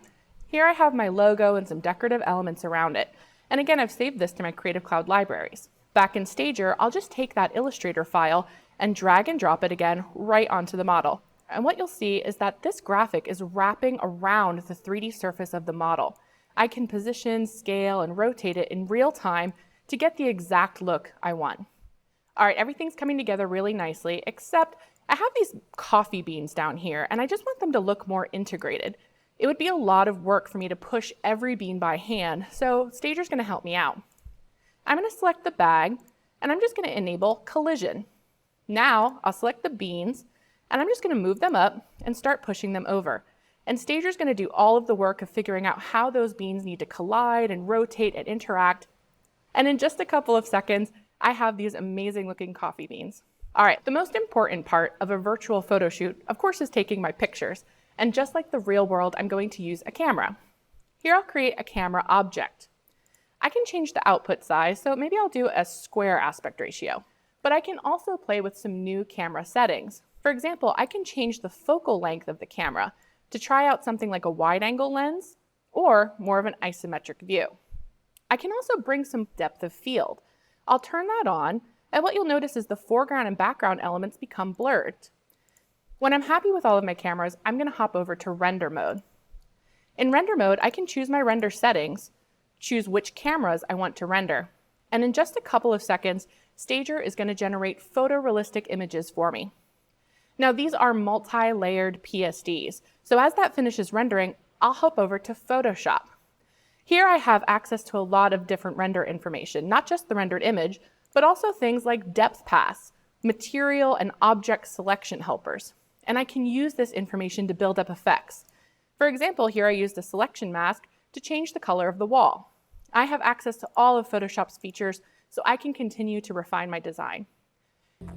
Here I have my logo and some decorative elements around it. And again, I've saved this to my Creative Cloud libraries. Back in Stager, I'll just take that Illustrator file and drag and drop it again right onto the model. And what you'll see is that this graphic is wrapping around the 3D surface of the model. I can position, scale, and rotate it in real time to get the exact look I want. All right, everything's coming together really nicely, except I have these coffee beans down here, and I just want them to look more integrated. It would be a lot of work for me to push every bean by hand, so Stager's gonna help me out. I'm gonna select the bag, and I'm just gonna enable collision. Now, I'll select the beans, and I'm just gonna move them up and start pushing them over. And Stager's gonna do all of the work of figuring out how those beans need to collide and rotate and interact. And in just a couple of seconds, I have these amazing looking coffee beans. All right, the most important part of a virtual photo shoot, of course, is taking my pictures. And just like the real world, I'm going to use a camera. Here I'll create a camera object. I can change the output size, so maybe I'll do a square aspect ratio. But I can also play with some new camera settings. For example, I can change the focal length of the camera to try out something like a wide-angle lens or more of an isometric view. I can also bring some depth of field. I'll turn that on, and what you'll notice is the foreground and background elements become blurred. When I'm happy with all of my cameras, I'm going to hop over to render mode. In render mode, I can choose my render settings, choose which cameras I want to render, and in just a couple of seconds, Stager is going to generate photorealistic images for me. Now, these are multi-layered PSDs, so as that finishes rendering, I'll hop over to Photoshop. Here I have access to a lot of different render information, not just the rendered image, but also things like depth paths, material and object selection helpers. And I can use this information to build up effects. For example, here I used a selection mask to change the color of the wall. I have access to all of Photoshop's features, so I can continue to refine my design.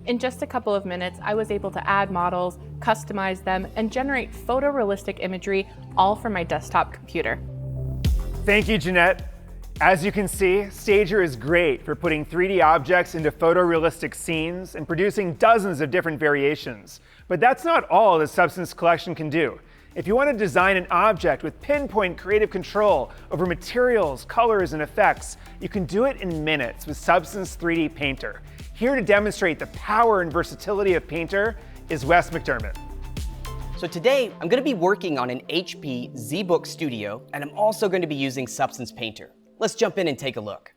In just a couple of minutes, I was able to add models, customize them, and generate photorealistic imagery, all from my desktop computer. Thank you, Jeanette. As you can see, Stager is great for putting 3D objects into photorealistic scenes and producing dozens of different variations. But that's not all the Substance Collection can do. If you want to design an object with pinpoint creative control over materials, colors, and effects, you can do it in minutes with Substance 3D Painter. Here to demonstrate the power and versatility of Painter is Wes McDermott. So today, I'm going to be working on an HP ZBook Studio, and I'm also going to be using Substance Painter. Let's jump in and take a look.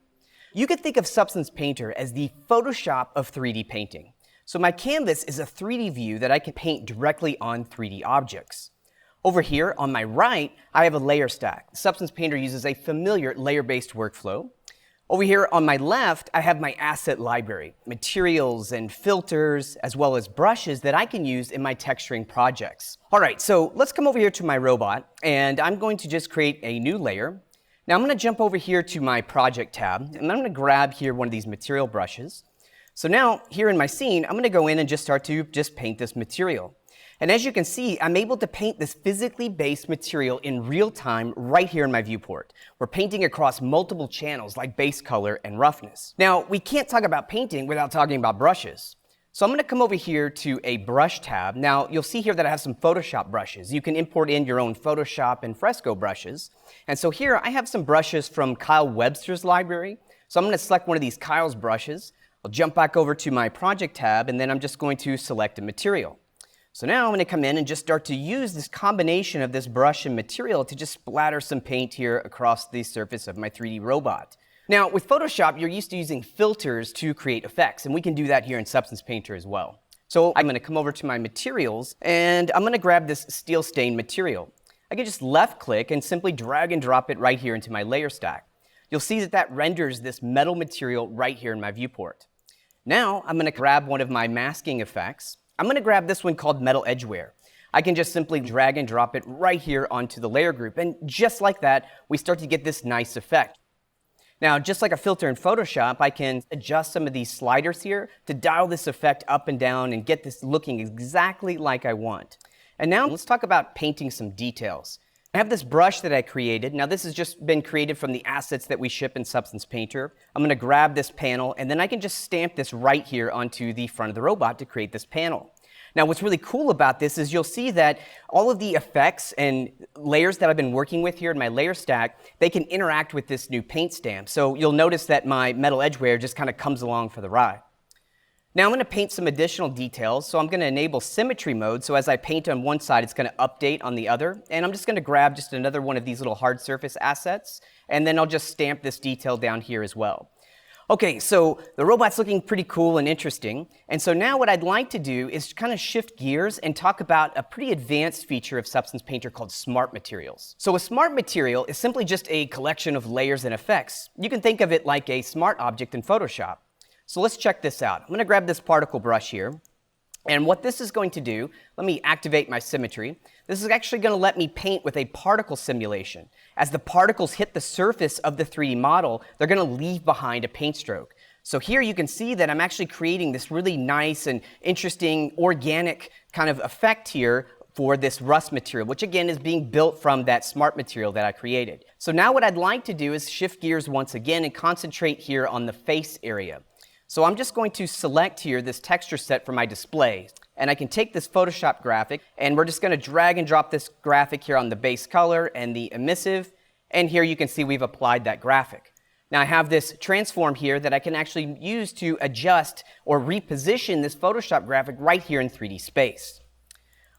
You could think of Substance Painter as the Photoshop of 3D painting. So my canvas is a 3D view that I can paint directly on 3D objects. Over here on my right, I have a layer stack. Substance Painter uses a familiar layer-based workflow. Over here on my left, I have my asset library, materials and filters, as well as brushes that I can use in my texturing projects. All right, so let's come over here to my robot, and I'm going to just create a new layer. Now I'm going to jump over here to my project tab, and I'm going to grab here one of these material brushes. So now, here in my scene, I'm going to go in and just start to paint this material. And as you can see, I'm able to paint this physically based material in real time right here in my viewport. We're painting across multiple channels like base color and roughness. Now, we can't talk about painting without talking about brushes. So I'm going to come over here to a brush tab. Now, you'll see here that I have some Photoshop brushes. You can import in your own Photoshop and Fresco brushes. And so here I have some brushes from Kyle Webster's library. So I'm going to select one of these Kyle's brushes. I'll jump back over to my project tab, and then I'm just going to select a material. So now I'm going to come in and just start to use this combination of this brush and material to just splatter some paint here across the surface of my 3D robot. Now, with Photoshop, you're used to using filters to create effects, and we can do that here in Substance Painter as well. So I'm going to come over to my materials, and I'm going to grab this steel stain material. I can just left click and simply drag and drop it right here into my layer stack. You'll see that that renders this metal material right here in my viewport. Now I'm going to grab one of my masking effects. I'm going to grab this one called Metal Edgeware. I can just simply drag and drop it right here onto the layer group, and just like that, we start to get this nice effect. Now, just like a filter in Photoshop, I can adjust some of these sliders here to dial this effect up and down and get this looking exactly like I want. And now let's talk about painting some details. I have this brush that I created. Now this has just been created from the assets that we ship in Substance Painter. I'm going to grab this panel and then I can just stamp this right here onto the front of the robot to create this panel. Now what's really cool about this is you'll see that all of the effects and layers that I've been working with here in my layer stack, they can interact with this new paint stamp. So you'll notice that my Metal Edgeware just kind of comes along for the ride. Now I'm going to paint some additional details, so I'm going to enable symmetry mode, so as I paint on one side, it's going to update on the other, and I'm just going to grab just another one of these little hard surface assets, and then I'll just stamp this detail down here as well. Okay, so the robot's looking pretty cool and interesting, and so now what I'd like to do is kind of shift gears and talk about a pretty advanced feature of Substance Painter called Smart Materials. So a smart material is simply just a collection of layers and effects. You can think of it like a smart object in Photoshop. So let's check this out. I'm going to grab this particle brush here, and what this is going to do, let me activate my symmetry. This is actually going to let me paint with a particle simulation. As the particles hit the surface of the 3D model, they're going to leave behind a paint stroke. So here you can see that I'm actually creating this really nice and interesting organic kind of effect here for this rust material, which again is being built from that smart material that I created. So now what I'd like to do is shift gears once again and concentrate here on the face area. So I'm just going to select here this texture set for my display. And I can take this Photoshop graphic, and we're just going to drag and drop this graphic here on the base color and the emissive. And here you can see we've applied that graphic. Now I have this transform here that I can actually use to adjust or reposition this Photoshop graphic right here in 3D space.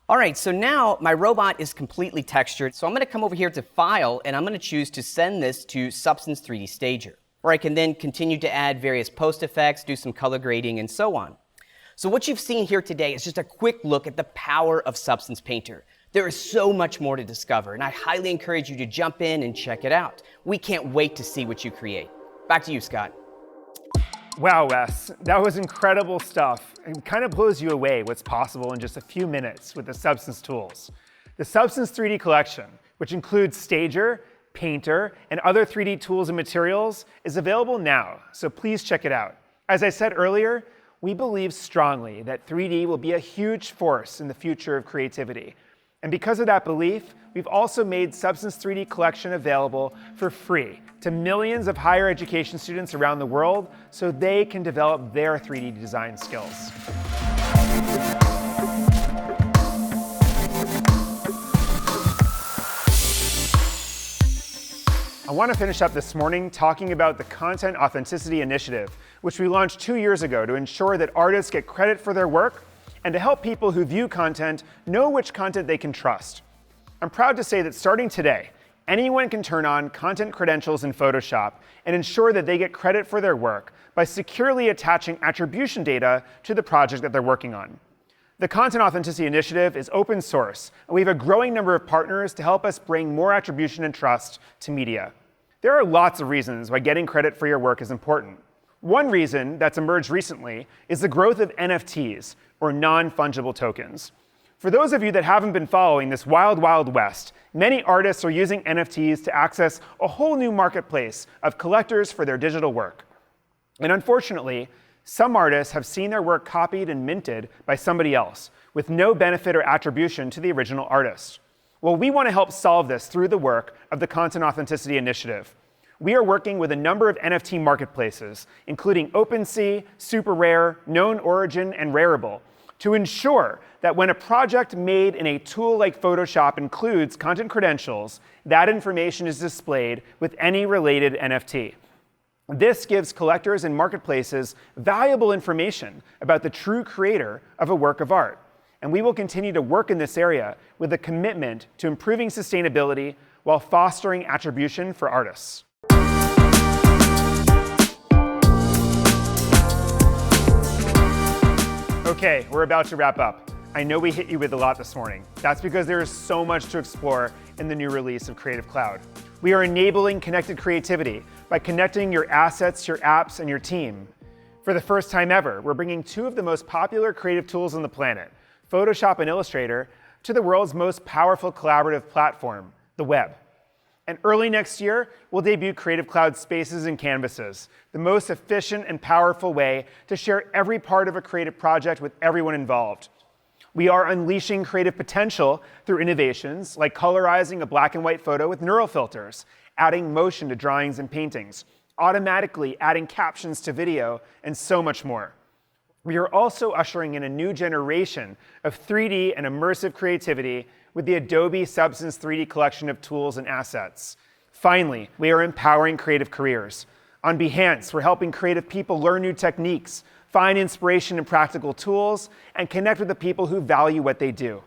All right, so now my robot is completely textured. So I'm going to come over here to File, and I'm going to choose to send this to Substance 3D Stager, where I can then continue to add various post effects, do some color grading, and so on. So what you've seen here today is just a quick look at the power of Substance Painter. There is so much more to discover, and I highly encourage you to jump in and check it out. We can't wait to see what you create. Back to you, Scott. Wow, Wes, that was incredible stuff. It kind of blows you away what's possible in just a few minutes with the Substance tools. The Substance 3D collection, which includes Stager, Painter, and other 3D tools and materials, is available now, so please check it out. As I said earlier, we believe strongly that 3D will be a huge force in the future of creativity. And because of that belief, we've also made Substance 3D Collection available for free to millions of higher education students around the world so they can develop their 3D design skills. I want to finish up this morning talking about the Content Authenticity Initiative, which we launched 2 years ago to ensure that artists get credit for their work and to help people who view content know which content they can trust. I'm proud to say that starting today, anyone can turn on content credentials in Photoshop and ensure that they get credit for their work by securely attaching attribution data to the project that they're working on. The Content Authenticity Initiative is open source, and we have a growing number of partners to help us bring more attribution and trust to media. There are lots of reasons why getting credit for your work is important. One reason that's emerged recently is the growth of NFTs, or non-fungible tokens. For those of you that haven't been following this wild, wild west, many artists are using NFTs to access a whole new marketplace of collectors for their digital work. And unfortunately, some artists have seen their work copied and minted by somebody else, with no benefit or attribution to the original artist. Well, we want to help solve this through the work of the Content Authenticity Initiative. We are working with a number of NFT marketplaces, including OpenSea, SuperRare, Known Origin, and Rarible, to ensure that when a project made in a tool like Photoshop includes content credentials, that information is displayed with any related NFT. This gives collectors and marketplaces valuable information about the true creator of a work of art. And we will continue to work in this area with a commitment to improving sustainability while fostering attribution for artists. Okay, we're about to wrap up. I know we hit you with a lot this morning. That's because there is so much to explore in the new release of Creative Cloud. We are enabling connected creativity by connecting your assets, your apps, and your team. For the first time ever, we're bringing two of the most popular creative tools on the planet, Photoshop and Illustrator, to the world's most powerful collaborative platform, the web. And early next year, we'll debut Creative Cloud Spaces and Canvases, the most efficient and powerful way to share every part of a creative project with everyone involved. We are unleashing creative potential through innovations like colorizing a black and white photo with neural filters, adding motion to drawings and paintings, automatically adding captions to video, and so much more. We are also ushering in a new generation of 3D and immersive creativity with the Adobe Substance 3D collection of tools and assets. Finally, we are empowering creative careers. On Behance, we're helping creative people learn new techniques, find inspiration in practical tools, and connect with the people who value what they do.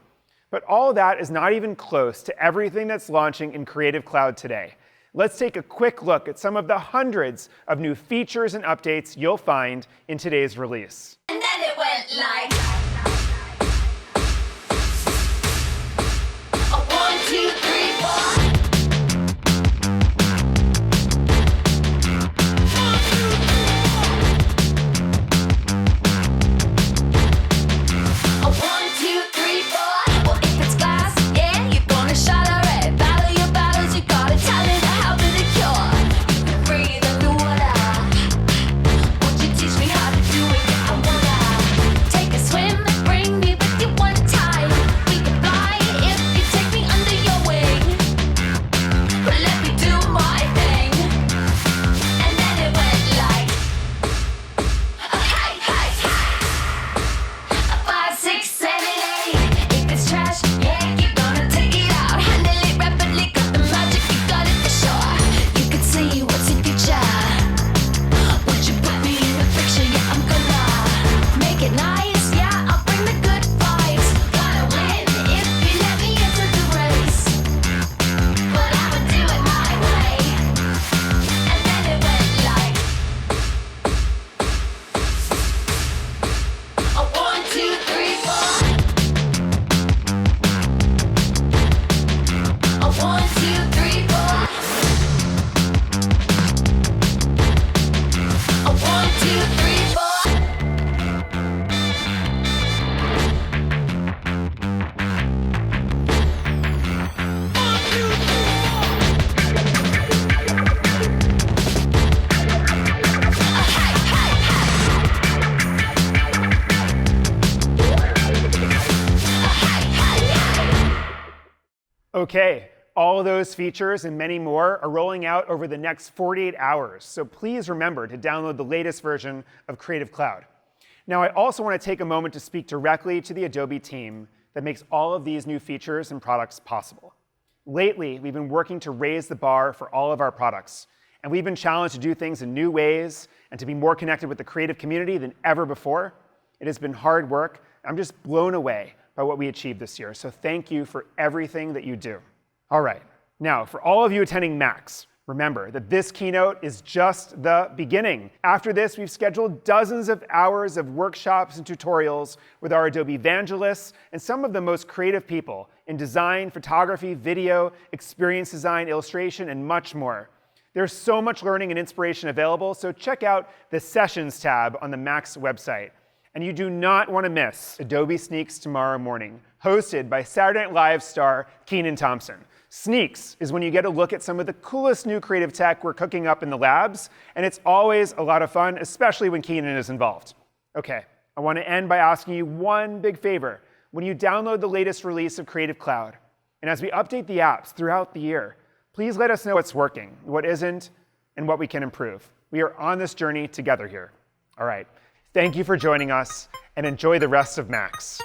But all that is not even close to everything that's launching in Creative Cloud today. Let's take a quick look at some of the hundreds of new features and updates you'll find in today's release. And then it went like 1, 2, 3, 4. Okay, all of those features and many more are rolling out over the next 48 hours, so please remember to download the latest version of Creative Cloud. Now, I also want to take a moment to speak directly to the Adobe team that makes all of these new features and products possible. Lately, we've been working to raise the bar for all of our products, and we've been challenged to do things in new ways and to be more connected with the creative community than ever before. It has been hard work. I'm just blown away by what we achieved this year, so thank you for everything that you do. All right, now for all of you attending MAX, remember that this keynote is just the beginning. After this, we've scheduled dozens of hours of workshops and tutorials with our Adobe evangelists and some of the most creative people in design, photography, video, experience design, illustration, and much more. There's so much learning and inspiration available, so check out the Sessions tab on the MAX website. And you do not want to miss Adobe Sneaks tomorrow morning, hosted by Saturday Night Live star Kenan Thompson. Sneaks is when you get a look at some of the coolest new creative tech we're cooking up in the labs, and it's always a lot of fun, especially when Kenan is involved. Okay, I want to end by asking you one big favor. When you download the latest release of Creative Cloud, and as we update the apps throughout the year, please let us know what's working, what isn't, and what we can improve. We are on this journey together here. All right. Thank you for joining us, and enjoy the rest of MAX.